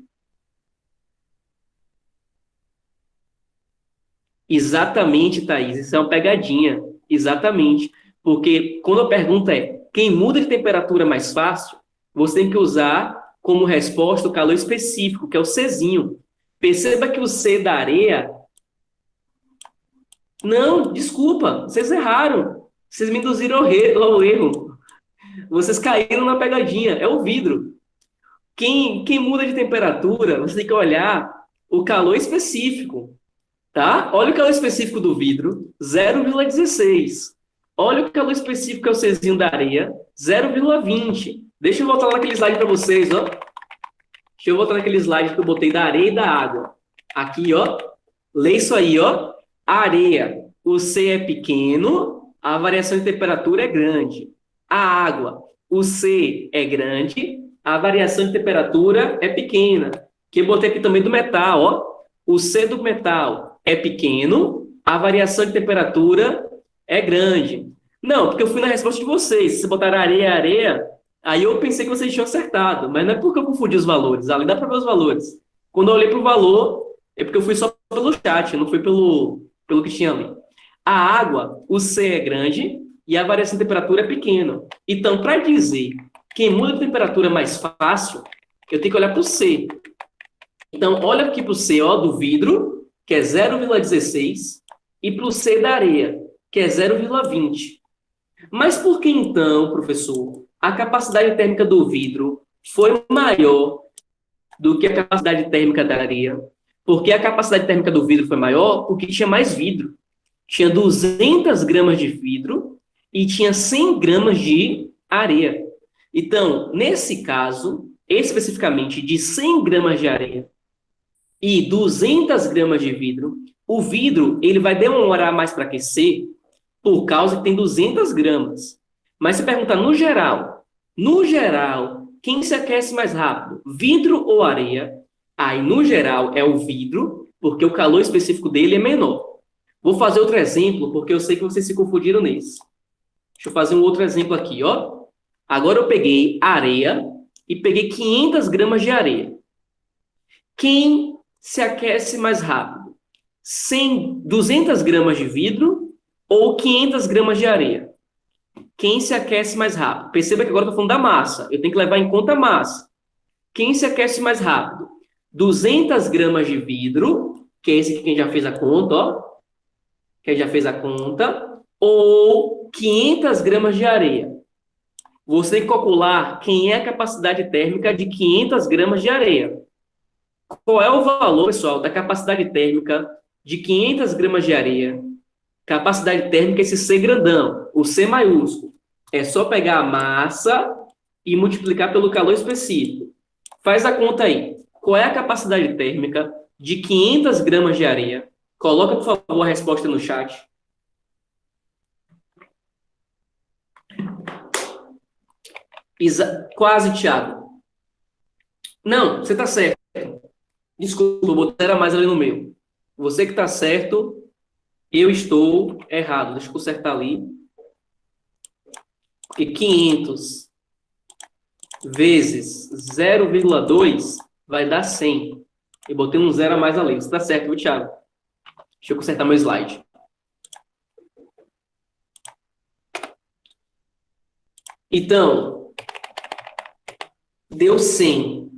S1: Exatamente, Thaís. Isso é uma pegadinha. Exatamente. Porque quando a pergunta é quem muda de temperatura mais fácil, você tem que usar como resposta o calor específico, que é o Czinho. Perceba que o C da areia... Não, desculpa, vocês erraram. Vocês me induziram ao erro. Vocês caíram na pegadinha. É o vidro. Quem muda de temperatura, você tem que olhar o calor específico. Tá? Olha o calor específico do vidro, 0,16. Olha o calor específico que é o Czinho da areia, 0,20. Deixa eu voltar naquele slide para vocês, ó. Deixa eu voltar naquele slide que eu botei da areia e da água. Aqui, ó. Lê isso aí, ó. A areia, o C é pequeno, a variação de temperatura é grande. A água, o C é grande, a variação de temperatura é pequena. Que eu botei aqui também do metal, ó. O C do metal é pequeno, a variação de temperatura é grande. Não, porque eu fui na resposta de vocês. Se botaram areia, areia, aí eu pensei que vocês tinham acertado, mas não é porque eu confundi os valores. Ali dá para ver os valores. Quando eu olhei para o valor, é porque eu fui só pelo chat, não fui pelo que tinha ali. A água, o C é grande e a variação de temperatura é pequena. Então, para dizer quem muda de temperatura mais fácil, eu tenho que olhar para o C. Então, olha aqui para o C, ó, do vidro, que é 0,16, e para o C da areia, que é 0,20. Mas por que então, professor, a capacidade térmica do vidro foi maior do que a capacidade térmica da areia? Porque a capacidade térmica do vidro foi maior porque tinha mais vidro. Tinha 200 gramas de vidro e tinha 100 gramas de areia. Então, nesse caso, especificamente de 100 gramas de areia e 200 gramas de vidro, o vidro ele vai demorar mais para aquecer por causa que tem 200 gramas. Mas se perguntar no geral, quem se aquece mais rápido, vidro ou areia? Aí, no geral, é o vidro, porque o calor específico dele é menor. Vou fazer outro exemplo, porque eu sei que vocês se confundiram nesse. Deixa eu fazer um outro exemplo aqui, ó. Agora eu peguei areia e peguei 500 gramas de areia. Quem se aquece mais rápido? 200 gramas de vidro ou 500 gramas de areia? Quem se aquece mais rápido? Perceba que agora eu estou falando da massa. Eu tenho que levar em conta a massa. Quem se aquece mais rápido? 200 gramas de vidro, que é esse aqui quem já fez a conta, ó. Quem já fez a conta. Ou 500 gramas de areia. Você tem que calcular quem é a capacidade térmica de 500 gramas de areia. Qual é o valor, pessoal, da capacidade térmica de 500 gramas de areia? Capacidade térmica é esse C grandão, o C maiúsculo. É só pegar a massa e multiplicar pelo calor específico. Faz a conta aí. Qual é a capacidade térmica de 500 gramas de areia? Coloca, por favor, a resposta no chat. Quase, Thiago. Não, você está certo. Desculpa, eu botei a mais ali no meio. Você que está certo, eu estou errado. Deixa eu consertar ali. Porque 500 vezes 0,2 vai dar 100. Eu botei um zero a mais ali. Você está certo, viu, Thiago? Deixa eu consertar meu slide. Então, deu 100.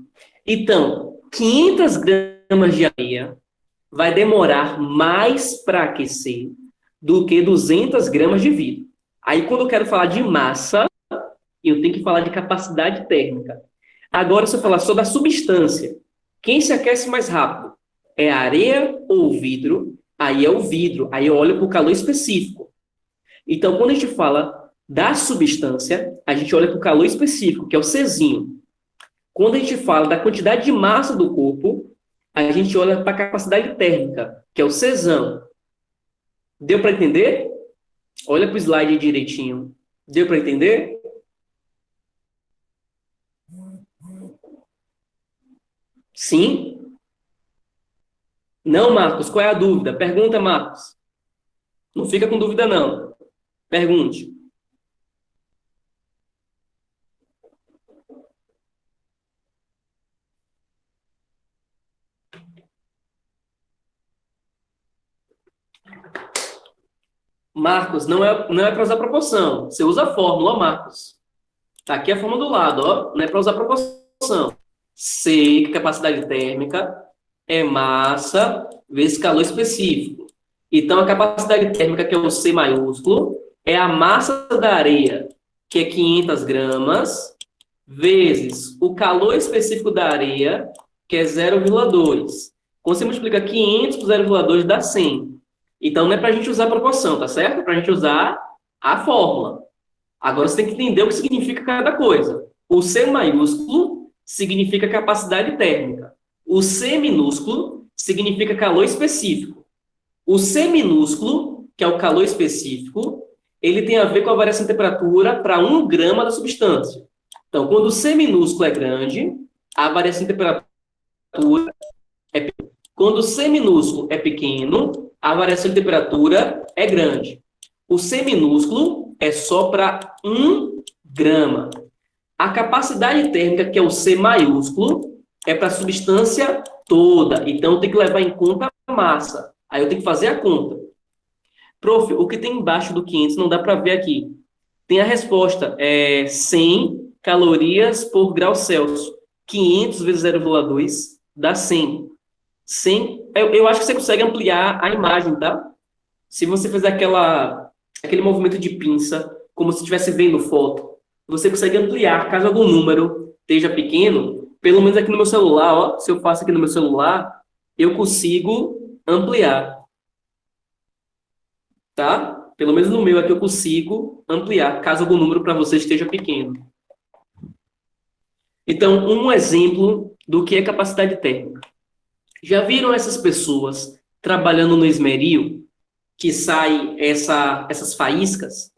S1: Então, 500 gramas de areia vai demorar mais para aquecer do que 200 gramas de vidro. Aí, quando eu quero falar de massa, eu tenho que falar de capacidade térmica. Agora, se eu falar só da substância, quem se aquece mais rápido? É a areia ou o vidro? Aí é o vidro. Aí eu olho para o calor específico. Então, quando a gente fala da substância, a gente olha para o calor específico, que é o Czinho. Quando a gente fala da quantidade de massa do corpo, a gente olha para a capacidade térmica, que é o Czão. Deu para entender? Olha para o slide aí direitinho. Deu para entender? Sim? Não, Marcos? Qual é a dúvida? Pergunta, Marcos. Não fica com dúvida, não. Pergunte. Marcos, não é para usar proporção. Você usa a fórmula, ó, Marcos. Tá aqui a fórmula do lado, ó. Não é para usar proporção. C, que é capacidade térmica, é massa vezes calor específico. Então, a capacidade térmica, que é o C maiúsculo, é a massa da areia, que é 500 gramas, vezes o calor específico da areia, que é 0,2. Quando você multiplica 500 por 0,2, dá 100. Então, não é para a gente usar a proporção, tá certo? É para a gente usar a fórmula. Agora, você tem que entender o que significa cada coisa. O C maiúsculo significa capacidade térmica. O C minúsculo significa calor específico. O C minúsculo, que é o calor específico, ele tem a ver com a variação de temperatura para 1 grama da substância. Então, quando o C minúsculo é grande, a variação de temperatura é pequena. Quando o C minúsculo é pequeno, a variação de temperatura é grande. O C minúsculo é só para 1 grama. A capacidade térmica, que é o C maiúsculo, é para a substância toda. Então, eu tenho que levar em conta a massa. Aí eu tenho que fazer a conta. Prof, o que tem embaixo do 500 não dá para ver aqui. Tem a resposta, 100 calorias por grau Celsius. 500 vezes 0,2 dá 100. 100, eu acho que você consegue ampliar a imagem, tá? Se você fizer aquele movimento de pinça, como se estivesse vendo foto, você consegue ampliar, caso algum número esteja pequeno, pelo menos aqui no meu celular, ó, se eu faço aqui no meu celular, eu consigo ampliar, tá? Pelo menos no meu aqui eu consigo ampliar, caso algum número para você esteja pequeno. Então, um exemplo do que é capacidade térmica. Já viram essas pessoas trabalhando no esmeril, que sai essas faíscas?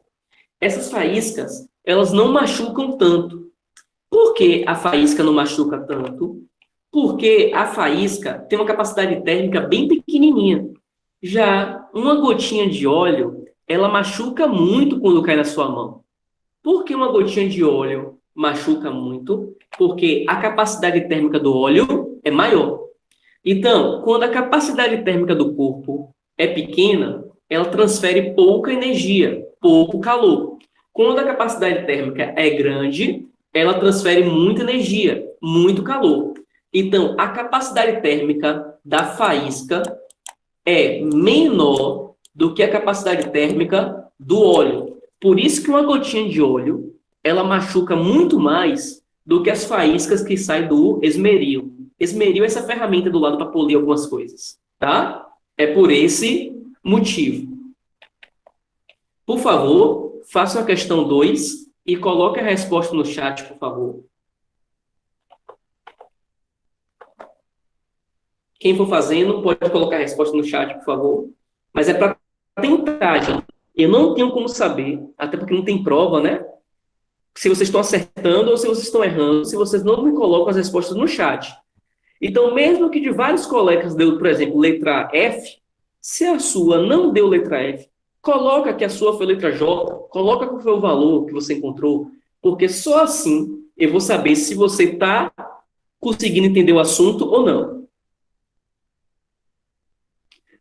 S1: Essas faíscas, elas não machucam tanto. Por que a faísca não machuca tanto? Porque a faísca tem uma capacidade térmica bem pequenininha. Já uma gotinha de óleo, ela machuca muito quando cai na sua mão. Por que uma gotinha de óleo machuca muito? Porque a capacidade térmica do óleo é maior. Então, quando a capacidade térmica do corpo é pequena, ela transfere pouca energia, pouco calor. Quando a capacidade térmica é grande, ela transfere muita energia, muito calor. Então, a capacidade térmica da faísca é menor do que a capacidade térmica do óleo. Por isso que uma gotinha de óleo, ela machuca muito mais do que as faíscas que saem do esmeril. Esmeril é essa ferramenta do lado para polir algumas coisas, tá? É por esse motivo. Por favor, faça a questão 2 e coloque a resposta no chat, por favor. Quem for fazendo, pode colocar a resposta no chat, por favor. Mas é para tentar, gente. Eu não tenho como saber, até porque não tem prova, né? Se vocês estão acertando ou se vocês estão errando, se vocês não me colocam as respostas no chat. Então, mesmo que de vários colegas deu, por exemplo, letra F, se a sua não deu letra F, coloca que a sua foi letra J, coloca qual foi o valor que você encontrou, porque só assim eu vou saber se você está conseguindo entender o assunto ou não.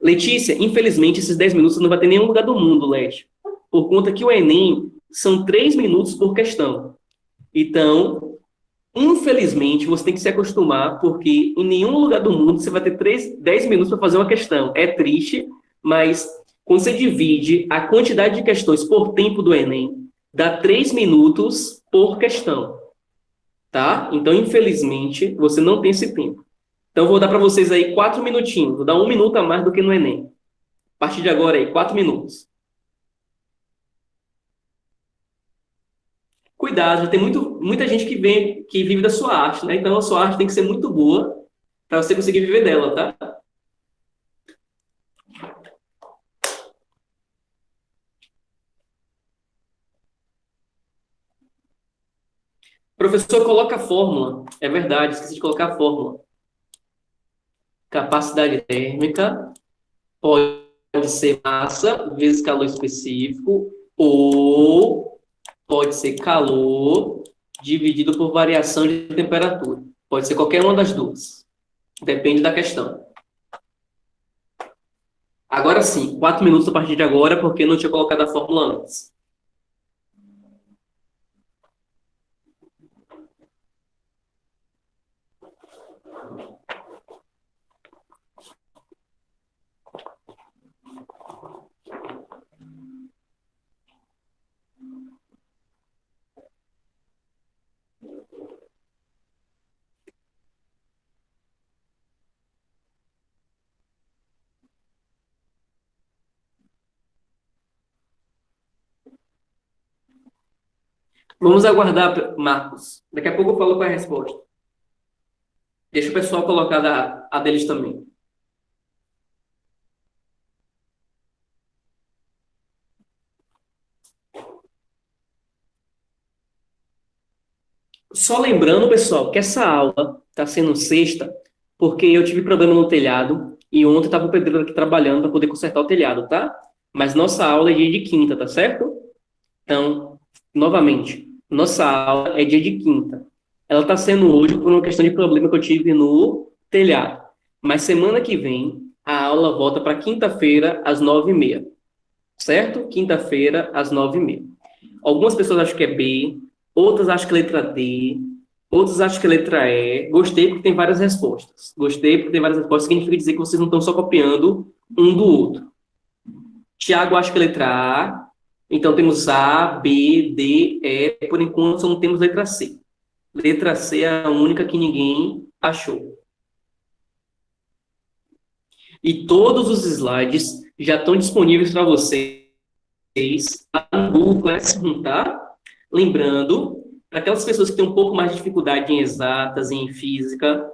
S1: Letícia, infelizmente, esses 10 minutos não vai ter nenhum lugar do mundo, Leste, por conta que o Enem são 3 minutos por questão. Então, infelizmente, você tem que se acostumar, porque em nenhum lugar do mundo você vai ter 10 minutos para fazer uma questão. É triste, mas quando você divide a quantidade de questões por tempo do Enem, dá 3 minutos por questão. Tá? Então, infelizmente, você não tem esse tempo. Então, vou dar para vocês aí 4 minutinhos. Vou dar 1 minuto a mais do que no Enem. A partir de agora aí, 4 minutos. cuidado, já tem muita gente que vive da sua arte, né? Então a sua arte tem que ser muito boa para você conseguir viver dela, tá? Professor, coloca a fórmula. É verdade, esqueci de colocar a fórmula. Capacidade térmica pode ser massa vezes calor específico ou pode ser calor dividido por variação de temperatura. Pode ser qualquer uma das duas. Depende da questão. Agora sim, 4 minutos a partir de agora, porque eu não tinha colocado a fórmula antes. Vamos aguardar, Marcos. Daqui a pouco eu falo qual é a resposta. Deixa o pessoal colocar a deles também. Só lembrando, pessoal, que essa aula está sendo sexta, porque eu tive problema no telhado e ontem estava o pedreiro aqui trabalhando para poder consertar o telhado, tá? Mas nossa aula é dia de quinta, tá certo? Então, novamente, nossa aula é dia de quinta. Ela está sendo hoje por uma questão de problema que eu tive no telhado. Mas semana que vem, a aula volta para quinta-feira, às 9h30. Certo? Quinta-feira, às 9h30. Algumas pessoas acham que é B, outras acham que é letra D, outras acham que é letra E. Gostei porque tem várias respostas. Gostei porque tem várias respostas, significa dizer que vocês não estão só copiando um do outro. Tiago acha que é letra A, então temos A, B, D, E, por enquanto só não temos letra C. Letra C é a única que ninguém achou. E todos os slides já estão disponíveis para vocês lá no Google Classroom, tá? Lembrando, para aquelas pessoas que têm um pouco mais de dificuldade em exatas, em física,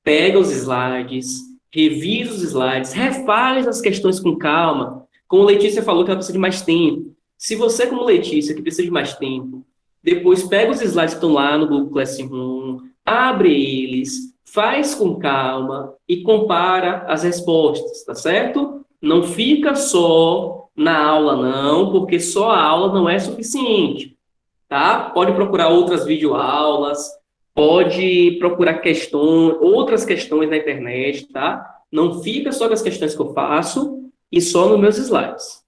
S1: pega os slides, revisa os slides, refaz as questões com calma. Como a Letícia falou que ela precisa de mais tempo. Se você, como Letícia, que precisa de mais tempo, depois pega os slides que estão lá no Google Classroom, abre eles, faz com calma e compara as respostas, tá certo? Não fica só na aula, não, porque só a aula não é suficiente, tá? Pode procurar outras videoaulas, pode procurar questões, outras questões na internet, tá? Não fica só com as questões que eu faço e só nos meus slides.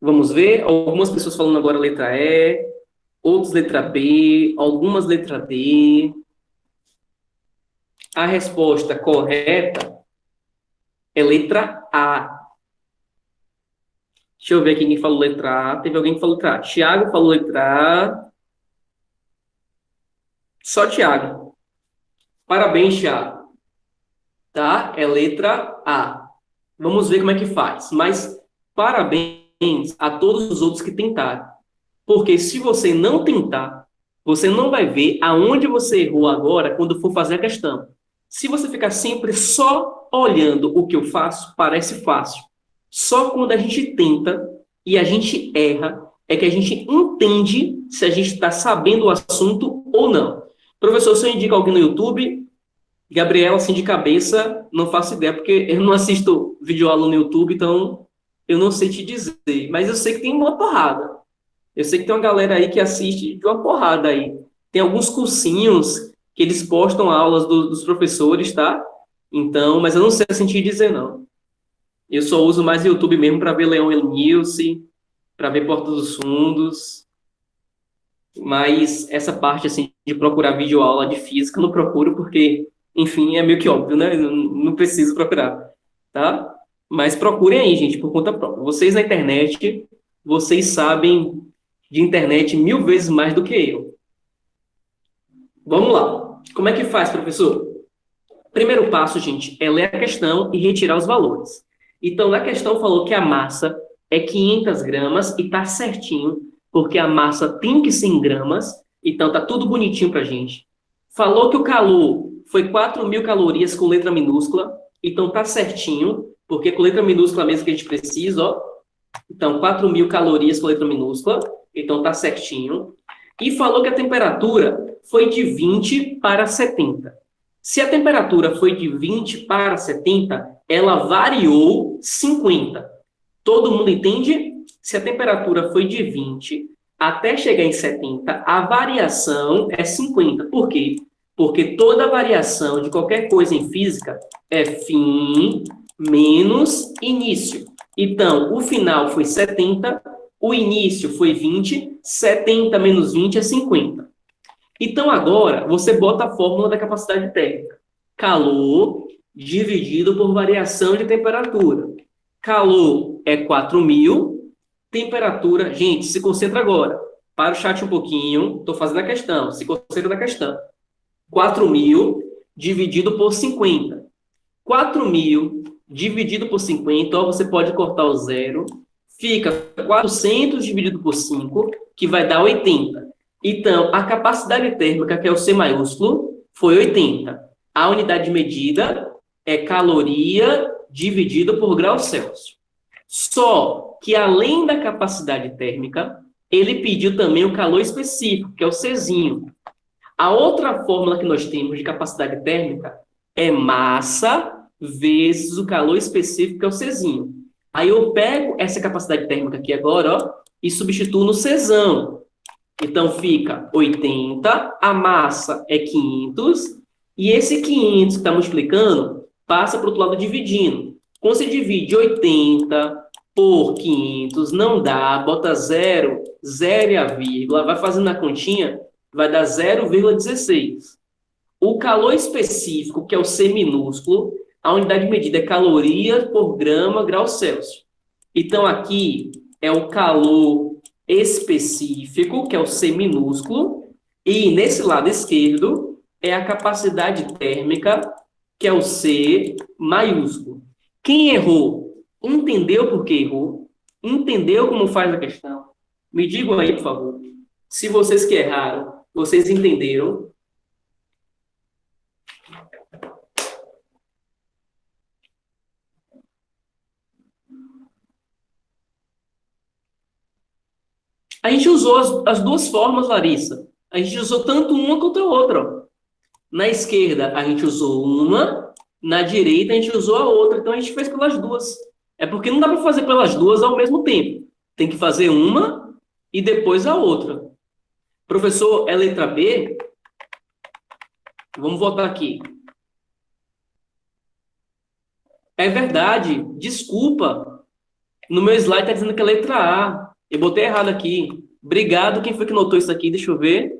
S1: Vamos ver, algumas pessoas falando agora letra E, outros letra B, algumas letra D. A resposta correta é letra A. Deixa eu ver aqui quem falou letra A. Teve alguém que falou letra A. Tiago falou letra A. Só Tiago. Parabéns, Tiago. Tá? É letra A. Vamos ver como é que faz. Mas parabéns a todos os outros que tentaram. Porque se você não tentar, você não vai ver aonde você errou agora quando for fazer a questão. Se você ficar sempre só olhando o que eu faço, parece fácil. Só quando a gente tenta e a gente erra, é que a gente entende se a gente está sabendo o assunto ou não. Professor, se eu indico alguém no YouTube, Gabriela, assim, de cabeça, não faço ideia, porque eu não assisto videoaula no YouTube, então eu não sei te dizer. Mas eu sei que tem uma porrada. Eu sei que tem uma galera aí que assiste de uma porrada aí. Tem alguns cursinhos que eles postam aulas dos professores, tá? Então, mas eu não sei assim te dizer, não. Eu só uso mais YouTube mesmo para ver Leão e Nilce, para ver Porta dos Fundos. Mas essa parte, assim, de procurar videoaula de física, eu não procuro porque, enfim, é meio que óbvio, né? Eu não preciso procurar, tá? Mas procurem aí, gente, por conta própria. Vocês na internet, vocês sabem de internet 1000 vezes mais do que eu. Vamos lá. Como é que faz, professor? Primeiro passo, gente, é ler a questão e retirar os valores. Então, na questão falou que a massa é 500 gramas e tá certinho, porque a massa tem que ser em gramas, então tá tudo bonitinho pra gente. Falou que o calor foi 4.000 calorias com letra minúscula, então tá certinho, porque com letra minúscula mesmo que a gente precisa, ó. Então, 4.000 calorias com letra minúscula, então tá certinho. E falou que a temperatura foi de 20 para 70. Se a temperatura foi de 20 para 70, ela variou 50. Todo mundo entende? Se a temperatura foi de 20 até chegar em 70, a variação é 50. Por quê? Porque toda variação de qualquer coisa em física é fim menos início. Então, o final foi 70, o início foi 20, 70 menos 20 é 50. Então, agora, você bota a fórmula da capacidade térmica. Calor dividido por variação de temperatura. Calor é 4.000, temperatura... Gente, se concentra agora. Para o chat um pouquinho, estou fazendo a questão. Se concentra na questão. 4.000 dividido por 50. 4.000 dividido por 50, ó, você pode cortar o zero. Fica 400 dividido por 5, que vai dar 80. Então, a capacidade térmica, que é o C maiúsculo, foi 80. A unidade de medida é caloria dividido por grau Celsius. Só que, além da capacidade térmica, ele pediu também o calor específico, que é o Czinho. A outra fórmula que nós temos de capacidade térmica é massa vezes o calor específico, que é o Czinho. Aí eu pego essa capacidade térmica aqui agora, ó, e substituo no Czão. Então, fica 80, a massa é 500, e esse 500 que está multiplicando passa para o outro lado dividindo. Quando você divide 80 por 500, não dá, bota 0, 0 e a vírgula, vai fazendo a continha, vai dar 0,16. O calor específico, que é o C minúsculo, a unidade de medida é caloria por grama grau Celsius. Então, aqui é o calor específico, que é o C minúsculo, e nesse lado esquerdo é a capacidade térmica, que é o C maiúsculo. Quem errou, entendeu por que errou? Entendeu como faz a questão? Me digam aí, por favor. Se vocês que erraram, vocês entenderam? A gente usou as duas formas, Larissa. A gente usou tanto uma quanto a outra. Ó. Na esquerda, a gente usou uma. Na direita, a gente usou a outra. Então, a gente fez pelas duas. É porque não dá para fazer pelas duas ao mesmo tempo. Tem que fazer uma e depois a outra. Professor, é letra B? Vamos voltar aqui. É verdade. Desculpa. No meu slide está dizendo que é letra A. Eu botei errado aqui. Obrigado. Quem foi que notou isso aqui? Deixa eu ver.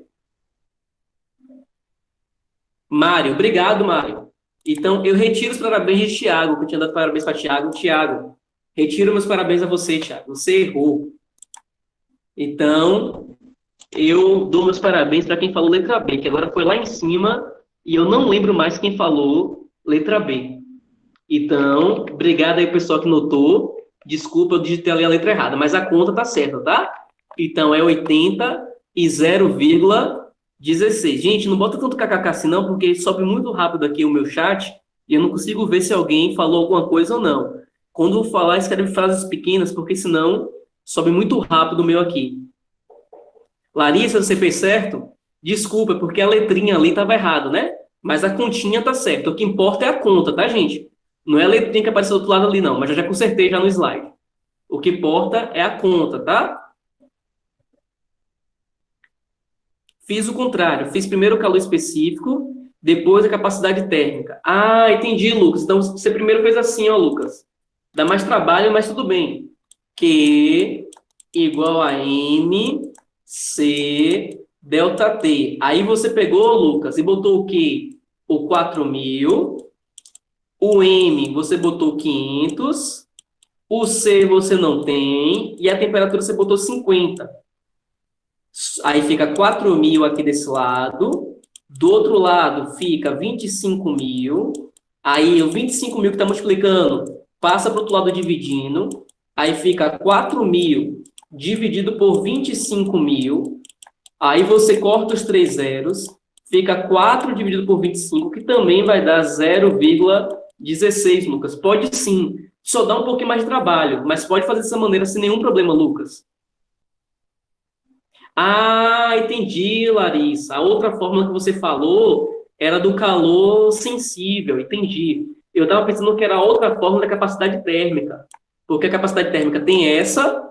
S1: Mário. Obrigado, Mário. Então, eu retiro os parabéns de Tiago, que eu tinha dado parabéns para Tiago. Tiago, retiro meus parabéns a você, Tiago. Você errou. Então, eu dou meus parabéns para quem falou letra B, que agora foi lá em cima e eu não lembro mais quem falou letra B. Então, obrigado aí, pessoal que notou. Desculpa, eu digitei ali a letra errada, mas a conta tá certa, tá? Então, é 80 e 0,16. Gente, não bota tanto kkk assim não, porque sobe muito rápido aqui o meu chat e eu não consigo ver se alguém falou alguma coisa ou não. Quando eu falar, escreve frases pequenas, porque senão sobe muito rápido o meu aqui. Larissa, você fez certo? Desculpa, porque a letrinha ali estava errada, né? Mas a continha tá certa. O que importa é a conta, tá, gente? Não é a letrinha que apareceu do outro lado ali, não. Mas eu já consertei já no slide. O que importa é a conta, tá? Fiz o contrário. Fiz primeiro o calor específico, depois a capacidade térmica. Ah, entendi, Lucas. Então, você primeiro fez assim, ó, Lucas. Dá mais trabalho, mas tudo bem. Q igual a M, C, delta T. Aí você pegou, Lucas, e botou o Q? O 4.000. O M você botou 500. O C você não tem. E a temperatura você botou 50. Aí fica 4.000 aqui desse lado. Do outro lado fica 25.000. Aí o 25.000 que está multiplicando passa para o outro lado dividindo. Aí fica 4.000 dividido por 25.000. Aí você corta os 3 zeros. Fica 4 dividido por 25, que também vai dar 0,16, Lucas. Pode sim. Só dá um pouquinho mais de trabalho, mas pode fazer dessa maneira sem nenhum problema, Lucas. Ah, entendi, Larissa. A outra fórmula que você falou era do calor sensível, entendi. Eu estava pensando que era outra fórmula da capacidade térmica. Porque a capacidade térmica tem essa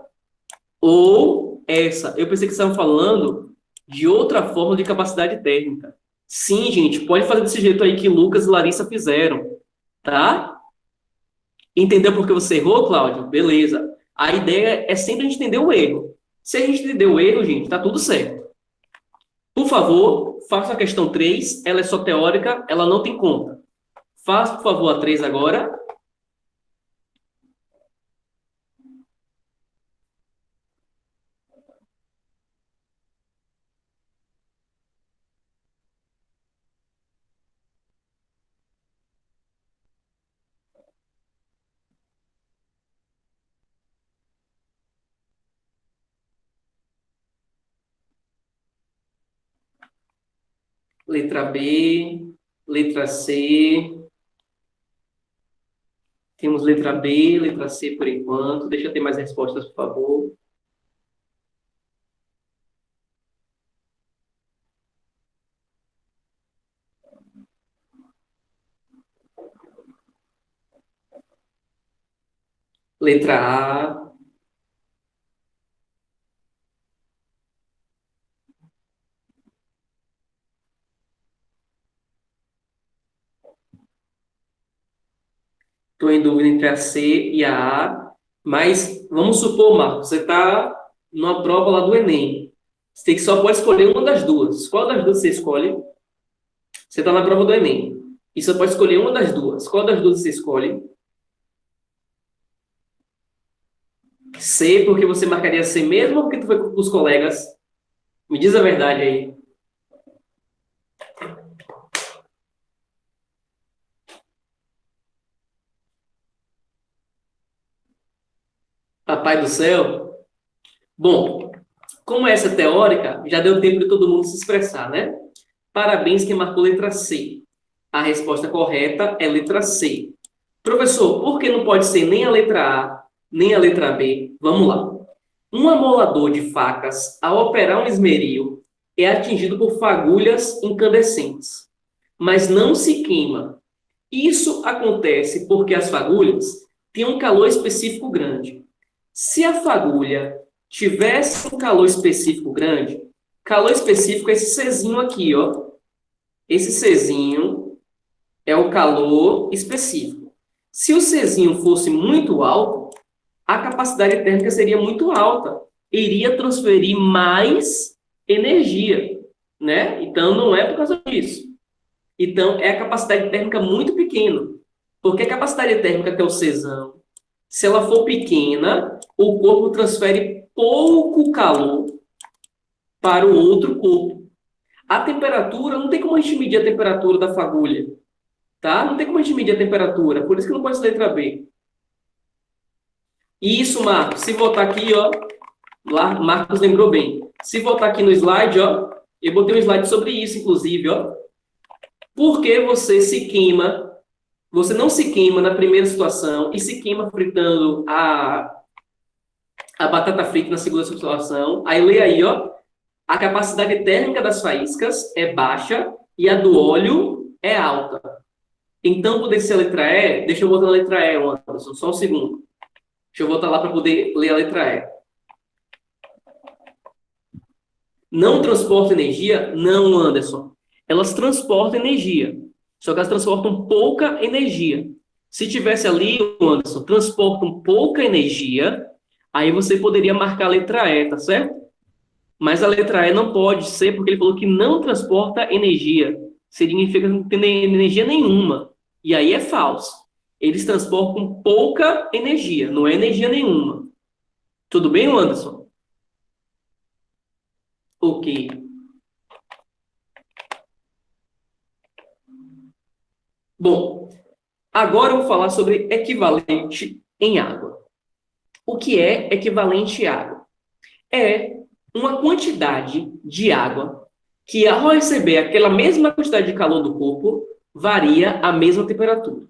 S1: ou essa. Eu pensei que você estava falando de outra forma de capacidade térmica. Sim, gente, pode fazer desse jeito aí que Lucas e Larissa fizeram, tá? Entendeu por que você errou, Cláudio? Beleza. A ideia é sempre a gente entender o erro. Se a gente entender o erro, gente, tá tudo certo. Por favor, faça a questão 3. Ela é só teórica, ela não tem conta. Faça, por favor, a 3 agora. Letra B, letra C. Temos letra B, letra C por enquanto. Deixa eu ter mais respostas, por favor. Letra A. Estou em dúvida entre a C e a A. Mas vamos supor, Marcos, você está numa prova lá do Enem. Você tem que só pode escolher uma das duas. Qual das duas você escolhe? Você está na prova do Enem. E só pode escolher uma das duas. Qual das duas você escolhe? C, porque você marcaria C mesmo ou porque tu foi com os colegas? Me diz a verdade aí. Papai do céu? Bom, como essa é teórica, já deu tempo de todo mundo se expressar, né? Parabéns quem marcou letra C. A resposta correta é letra C. Professor, por que não pode ser nem a letra A, nem a letra B? Vamos lá. Um amolador de facas, ao operar um esmeril, é atingido por fagulhas incandescentes, mas não se queima. Isso acontece porque as fagulhas têm um calor específico grande. Se a fagulha tivesse um calor específico é esse Czinho aqui, ó. Esse Czinho é o calor específico. Se o Czinho fosse muito alto, a capacidade térmica seria muito alta. Iria transferir mais energia, né? Então, não é por causa disso. Então, é a capacidade térmica muito pequena. Porque a capacidade térmica, que é o Czão, se ela for pequena, o corpo transfere pouco calor para o outro corpo. A temperatura, não tem como a gente medir a temperatura da fagulha, tá? Não tem como a gente medir a temperatura, por isso que não pode ser letra B. Isso, Marcos, se voltar aqui, ó, lá, Marcos lembrou bem. Se voltar aqui no slide, ó, eu botei um slide sobre isso, inclusive, ó. Por que você se queima? Você não se queima na primeira situação e se queima fritando a batata frita na segunda situação. Aí lê aí, ó. A capacidade térmica das faíscas é baixa e a do óleo é alta. Então, poderia ser a letra E. Deixa eu botar a letra E, Anderson, só um segundo. Deixa eu voltar lá para poder ler a letra E. Não transporta energia? Não, Anderson. Elas transportam energia. Só que elas transportam pouca energia. Se tivesse ali, Anderson, transportam pouca energia, aí você poderia marcar a letra E, tá certo? Mas a letra E não pode ser porque ele falou que não transporta energia. Significa que não tem energia nenhuma. E aí é falso. Eles transportam pouca energia, não é energia nenhuma. Tudo bem, Anderson? Ok. Bom, agora eu vou falar sobre equivalente em água. O que é equivalente à água? É uma quantidade de água que, ao receber aquela mesma quantidade de calor do corpo, varia a mesma temperatura.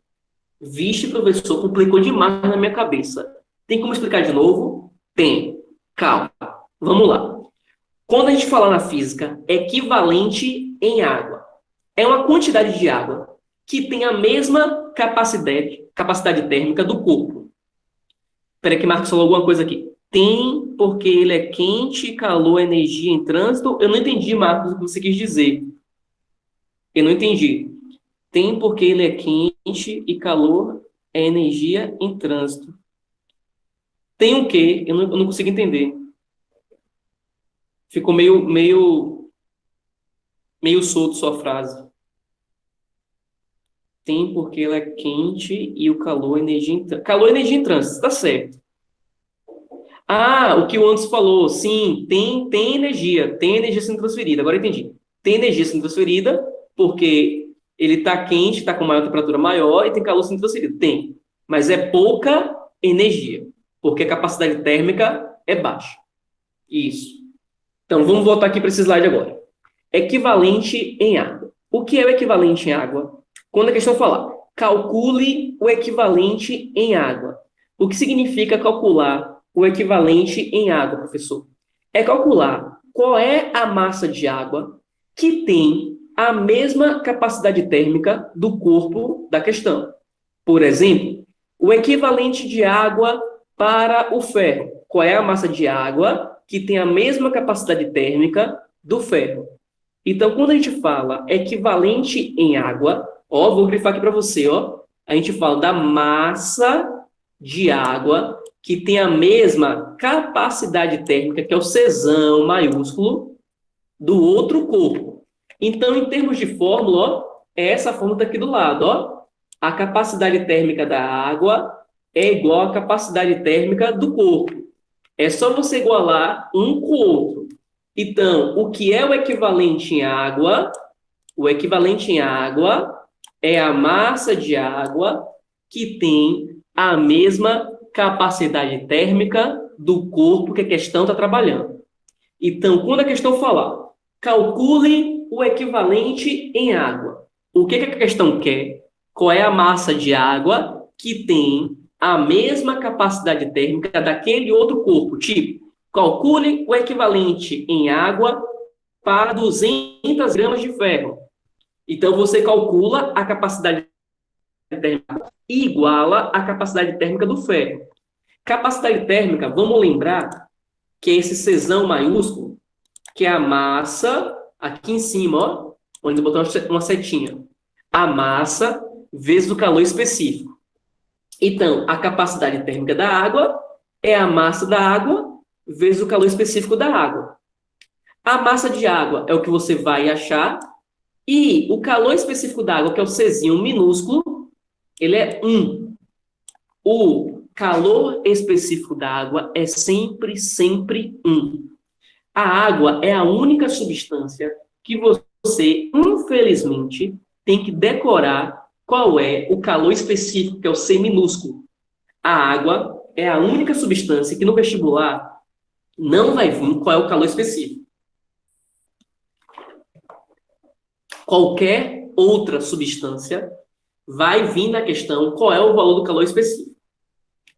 S1: Vixe, professor, complicou demais na minha cabeça. Tem como explicar de novo? Tem. Calma. Vamos lá. Quando a gente fala na física, equivalente em água. É uma quantidade de água que tem a mesma capacidade térmica do corpo. Espera que Marcos falou alguma coisa aqui. Tem porque ele é quente, calor, energia em trânsito. Eu não entendi, Marcos, o que você quis dizer. Eu não entendi. Tem porque ele é quente e calor é energia em trânsito. Tem o quê? Eu não consigo entender. Ficou meio solto sua frase. Tem porque ele é quente e o calor é energia em trânsito. Calor é energia em trânsito, tá certo. Ah, o que o Anderson falou, sim, tem energia sendo transferida. Agora eu entendi. Tem energia sendo transferida porque ele está quente, está com maior temperatura maior e tem calor sendo transferido. Tem, mas é pouca energia, porque a capacidade térmica é baixa. Isso. Então, vamos voltar aqui para esse slide agora. Equivalente em água. O que é o equivalente em água? Quando a questão falar, calcule o equivalente em água. O que significa calcular o equivalente em água, professor? É calcular qual é a massa de água que tem a mesma capacidade térmica do corpo da questão. Por exemplo, o equivalente de água para o ferro. Qual é a massa de água que tem a mesma capacidade térmica do ferro? Então, quando a gente fala equivalente em água, ó, vou grifar aqui para você, ó, a gente fala da massa de água que tem a mesma capacidade térmica, que é o Czão maiúsculo, do outro corpo. Então, em termos de fórmula, ó, é essa fórmula tá aqui do lado, ó. A capacidade térmica da água é igual à capacidade térmica do corpo. É só você igualar um com o outro. Então, o que é o equivalente em água? O equivalente em água é a massa de água que tem a mesma capacidade térmica do corpo que a questão está trabalhando. Então, quando a questão falar, calcule o equivalente em água. O que a questão quer? Qual é a massa de água que tem a mesma capacidade térmica daquele outro corpo? Tipo, calcule o equivalente em água para 200 gramas de ferro. Então, você calcula a capacidade térmica e iguala a capacidade térmica do ferro. Capacidade térmica, vamos lembrar que é esse Czão maiúsculo, que é a massa, aqui em cima, ó, onde botou uma setinha. A massa vezes o calor específico. Então, a capacidade térmica da água é a massa da água vezes o calor específico da água. A massa de água é o que você vai achar, e o calor específico da água, que é o Czinho minúsculo, ele é 1. O calor específico da água é sempre 1. A água é a única substância que você, infelizmente, tem que decorar qual é o calor específico, que é o C minúsculo. A água é a única substância que no vestibular não vai vir qual é o calor específico. Qualquer outra substância vai vir na questão qual é o valor do calor específico.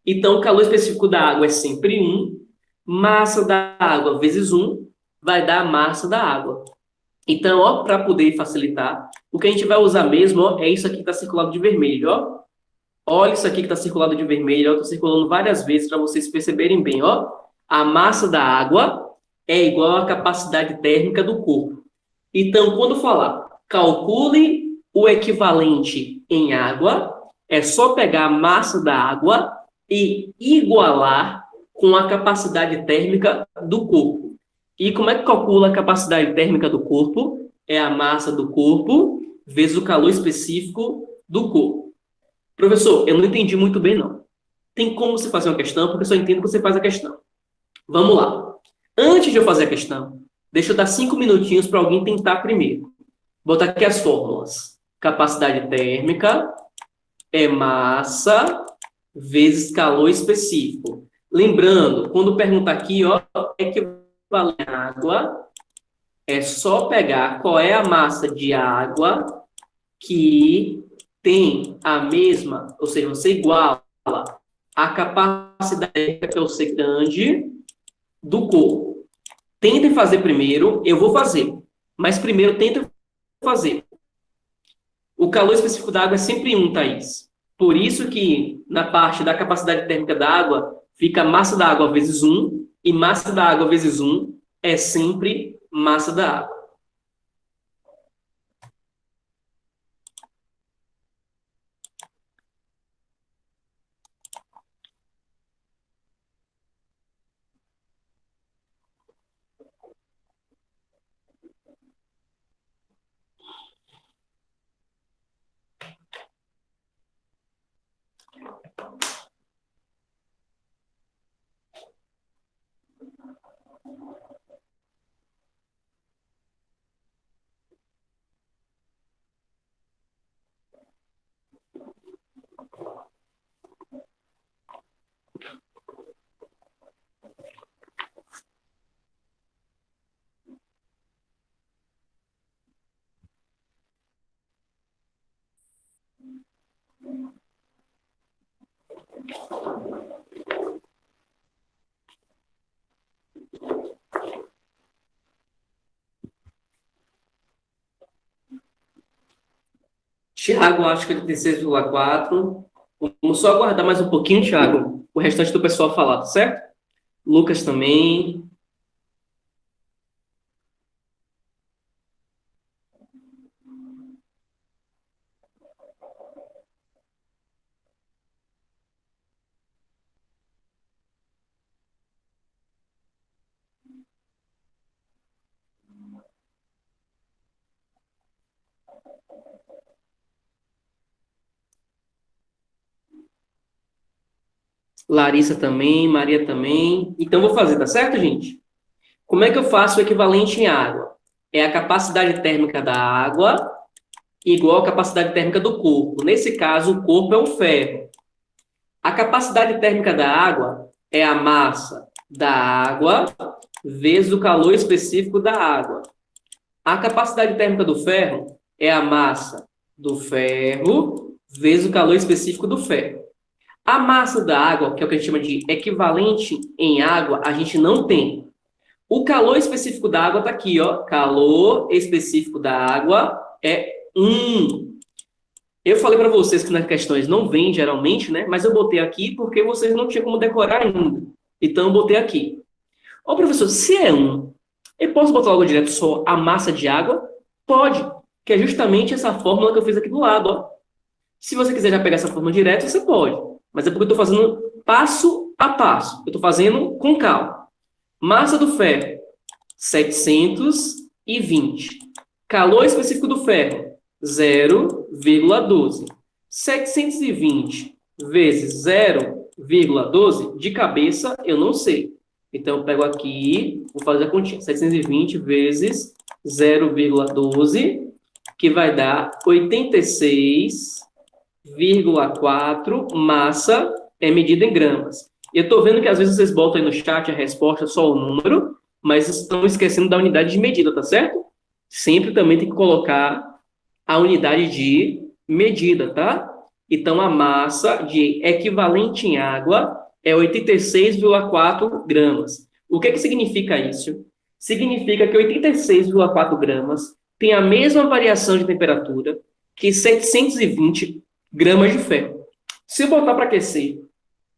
S1: Então, o calor específico da água é sempre 1, massa da água vezes 1 vai dar a massa da água. Então, ó, para poder facilitar, o que a gente vai usar mesmo, ó, é isso aqui que está circulado de vermelho, ó. Olha isso aqui que está circulado de vermelho, ó, estou circulando várias vezes para vocês perceberem bem, ó. A massa da água é igual à capacidade térmica do corpo. Então, quando falar calcule o equivalente em água, é só pegar a massa da água e igualar com a capacidade térmica do corpo. E como é que calcula a capacidade térmica do corpo? É a massa do corpo vezes o calor específico do corpo. Professor, eu não entendi muito bem, não. Tem como você fazer uma questão, porque eu só entendo que você faz a questão. Vamos lá. Antes de eu fazer a questão, deixa eu dar 5 minutinhos para alguém tentar primeiro. Vou botar aqui as fórmulas. Capacidade térmica é massa vezes calor específico. Lembrando, quando perguntar aqui, ó, equivalente à água, é só pegar qual é a massa de água que tem a mesma, ou seja, você iguala a capacidade térmica, que eu sei grande, do corpo. Tentem fazer primeiro, eu vou fazer, mas primeiro tentem fazer. O calor específico da água é sempre 1, Thaís. Por isso que na parte da capacidade térmica da água fica massa da água vezes 1, e massa da água vezes 1 é sempre massa da água. Tiago, acho que ele tem 6,4. Vamos só aguardar mais um pouquinho, Tiago. O restante do pessoal falar, tá certo? Lucas também. Larissa também, Maria também. Então, vou fazer, tá certo, gente? Como é que eu faço o equivalente em água? É a capacidade térmica da água igual à capacidade térmica do corpo. Nesse caso, o corpo é um ferro. A capacidade térmica da água é a massa da água vezes o calor específico da água. A capacidade térmica do ferro é a massa do ferro vezes o calor específico do ferro. A massa da água, que é o que a gente chama de equivalente em água, a gente não tem. O calor específico da água está aqui, ó. Calor específico da água é 1. Eu falei para vocês que nas questões não vem geralmente, né? Mas eu botei aqui porque vocês não tinham como decorar ainda. Então eu botei aqui. Ô, professor, se é 1, eu posso botar logo direto só a massa de água? Pode, que é justamente essa fórmula que eu fiz aqui do lado, ó. Se você quiser já pegar essa fórmula direto, você pode. Mas é porque eu estou fazendo passo a passo. Eu estou fazendo com calma. Massa do ferro, 720. Calor específico do ferro, 0,12. 720 vezes 0,12, de cabeça, eu não sei. Então, eu pego aqui, vou fazer a continha. 720 vezes 0,12, que vai dar 86,4 massa é medida em gramas. E eu estou vendo que às vezes vocês botam aí no chat a resposta só o número, mas estão esquecendo da unidade de medida, tá certo? Sempre também tem que colocar a unidade de medida, tá? Então, a massa de equivalente em água é 86,4 gramas. O que significa isso? Significa que 86,4 gramas tem a mesma variação de temperatura que 720 gramas de ferro. Se eu botar para aquecer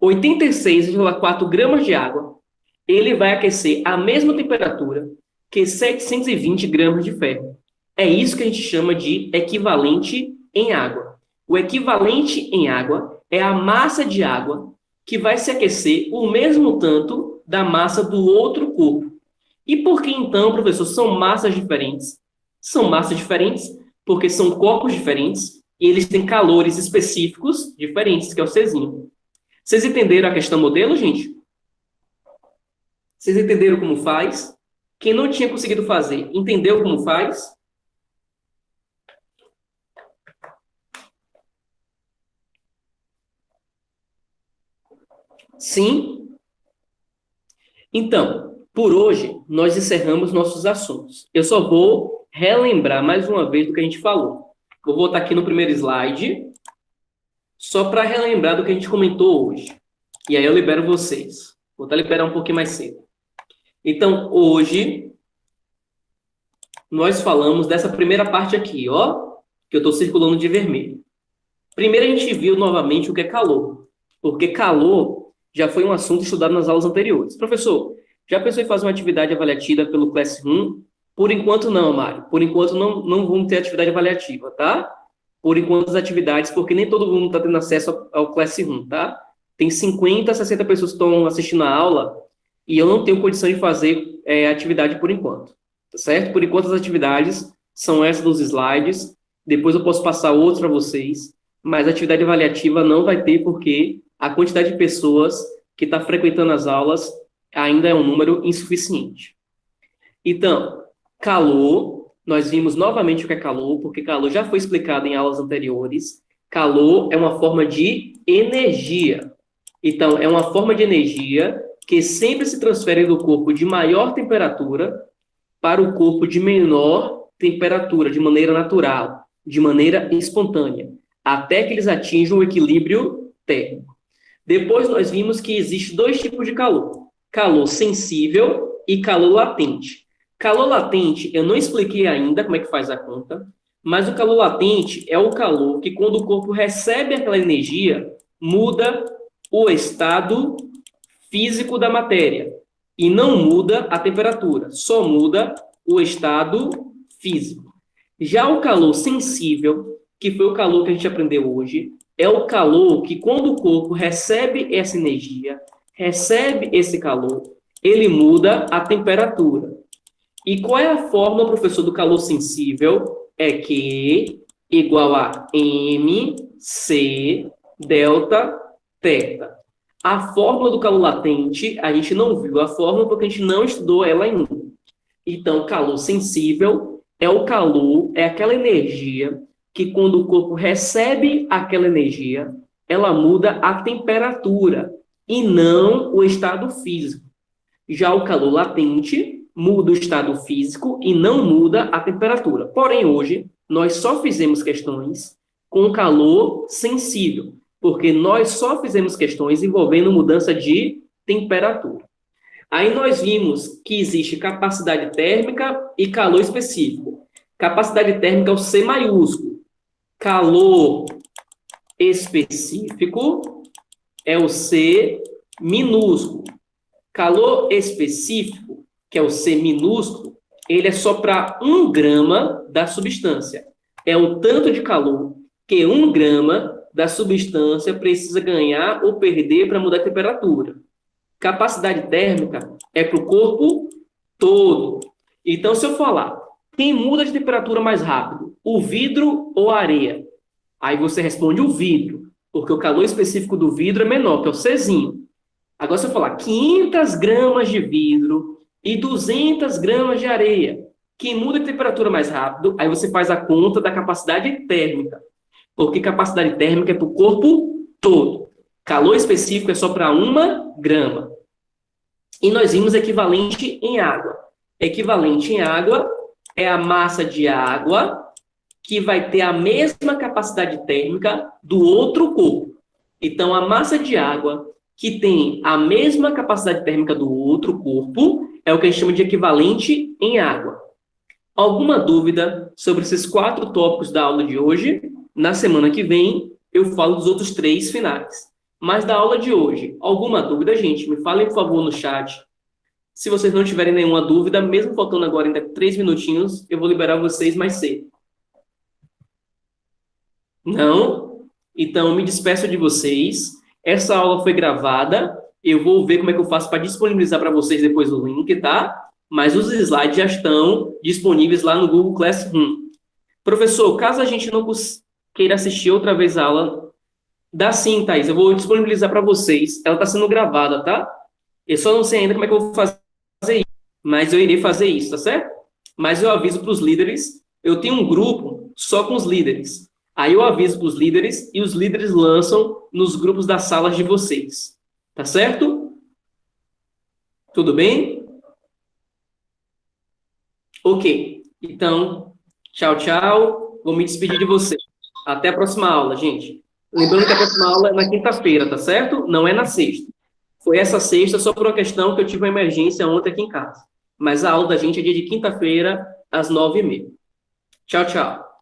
S1: 86,4 gramas de água, ele vai aquecer a mesma temperatura que 720 gramas de ferro. É isso que a gente chama de equivalente em água. O equivalente em água é a massa de água que vai se aquecer o mesmo tanto da massa do outro corpo. E por que então, professor, são massas diferentes? São massas diferentes porque são corpos diferentes e eles têm calores específicos diferentes, que é o Czinho. Vocês entenderam a questão modelo, gente? Vocês entenderam como faz? Quem não tinha conseguido fazer, entendeu como faz? Sim? Então, por hoje, nós encerramos nossos assuntos. Eu só vou relembrar mais uma vez do que a gente falou. Vou voltar aqui no primeiro slide, só para relembrar do que a gente comentou hoje. E aí eu libero vocês. Vou até liberar um pouquinho mais cedo. Então, hoje, nós falamos dessa primeira parte aqui, ó, que eu estou circulando de vermelho. Primeiro, a gente viu novamente o que é calor, porque calor já foi um assunto estudado nas aulas anteriores. Professor, já pensou em fazer uma atividade avaliativa pelo Classroom? Por enquanto não, Mário. Por enquanto não vamos ter atividade avaliativa, tá? Por enquanto as atividades, porque nem todo mundo está tendo acesso ao Classroom, tá? Tem 50, 60 pessoas que estão assistindo a aula e eu não tenho condição de fazer atividade por enquanto, tá certo? Por enquanto as atividades são essas dos slides, depois eu posso passar outros para vocês, mas a atividade avaliativa não vai ter porque a quantidade de pessoas que está frequentando as aulas ainda é um número insuficiente. Então, calor, nós vimos novamente o que é calor, porque calor já foi explicado em aulas anteriores. Calor é uma forma de energia. Então, é uma forma de energia que sempre se transfere do corpo de maior temperatura para o corpo de menor temperatura, de maneira natural, de maneira espontânea, até que eles atinjam o equilíbrio térmico. Depois nós vimos que existe dois tipos de calor: calor sensível e calor latente. Calor latente, eu não expliquei ainda como é que faz a conta, mas o calor latente é o calor que, quando o corpo recebe aquela energia, muda o estado físico da matéria e não muda a temperatura, só muda o estado físico. Já o calor sensível, que foi o calor que a gente aprendeu hoje, é o calor que, quando o corpo recebe essa energia, recebe esse calor, ele muda a temperatura. E qual é a fórmula, professor, do calor sensível? É Q igual a mc delta θ. A fórmula do calor latente, a gente não viu a fórmula porque a gente não estudou ela ainda. Então, calor sensível é o calor, é aquela energia que, quando o corpo recebe aquela energia, ela muda a temperatura e não o estado físico. Já o calor latente muda o estado físico e não muda a temperatura. Porém, hoje, nós só fizemos questões com calor sensível, porque nós só fizemos questões envolvendo mudança de temperatura. Aí nós vimos que existe capacidade térmica e calor específico. Capacidade térmica é o C maiúsculo. Calor específico é o C minúsculo. Calor específico, que é o C minúsculo, ele é só para 1 grama da substância. É o tanto de calor que 1 grama da substância precisa ganhar ou perder para mudar a temperatura. Capacidade térmica é para o corpo todo. Então, se eu falar, quem muda de temperatura mais rápido, o vidro ou a areia? Aí você responde o vidro, porque o calor específico do vidro é menor, que é o Czinho. Agora, se eu falar 500 gramas de vidro e 200 gramas de areia, quem muda de temperatura mais rápido, aí você faz a conta da capacidade térmica, porque capacidade térmica é para o corpo todo. Calor específico é só para 1 grama. E nós vimos equivalente em água. Equivalente em água é a massa de água que vai ter a mesma capacidade térmica do outro corpo. Então, a massa de água que tem a mesma capacidade térmica do outro corpo é o que a gente chama de equivalente em água. Alguma dúvida sobre esses 4 tópicos da aula de hoje? Na semana que vem, eu falo dos outros 3 finais. Mas da aula de hoje, alguma dúvida, gente? Me falem, por favor, no chat. Se vocês não tiverem nenhuma dúvida, mesmo faltando agora ainda 3 minutinhos, eu vou liberar vocês mais cedo. Não? Então, eu me despeço de vocês. Essa aula foi gravada. Eu vou ver como é que eu faço para disponibilizar para vocês depois o link, tá? Mas os slides já estão disponíveis lá no Google Classroom. Professor, caso a gente não queira assistir outra vez a aula, dá sim, Thaís. Eu vou disponibilizar para vocês. Ela está sendo gravada, tá? Eu só não sei ainda como é que eu vou fazer isso, mas eu irei fazer isso, tá certo? Mas eu aviso para os líderes. Eu tenho um grupo só com os líderes. Aí eu aviso para os líderes e os líderes lançam nos grupos das salas de vocês. Tá certo? Tudo bem? Ok. Então, tchau, tchau. Vou me despedir de você. Até a próxima aula, gente. Lembrando que a próxima aula é na quinta-feira, tá certo? Não é na sexta. Foi essa sexta só por uma questão que eu tive uma emergência ontem aqui em casa. Mas a aula da gente é dia de quinta-feira, às 9h30. Tchau, tchau.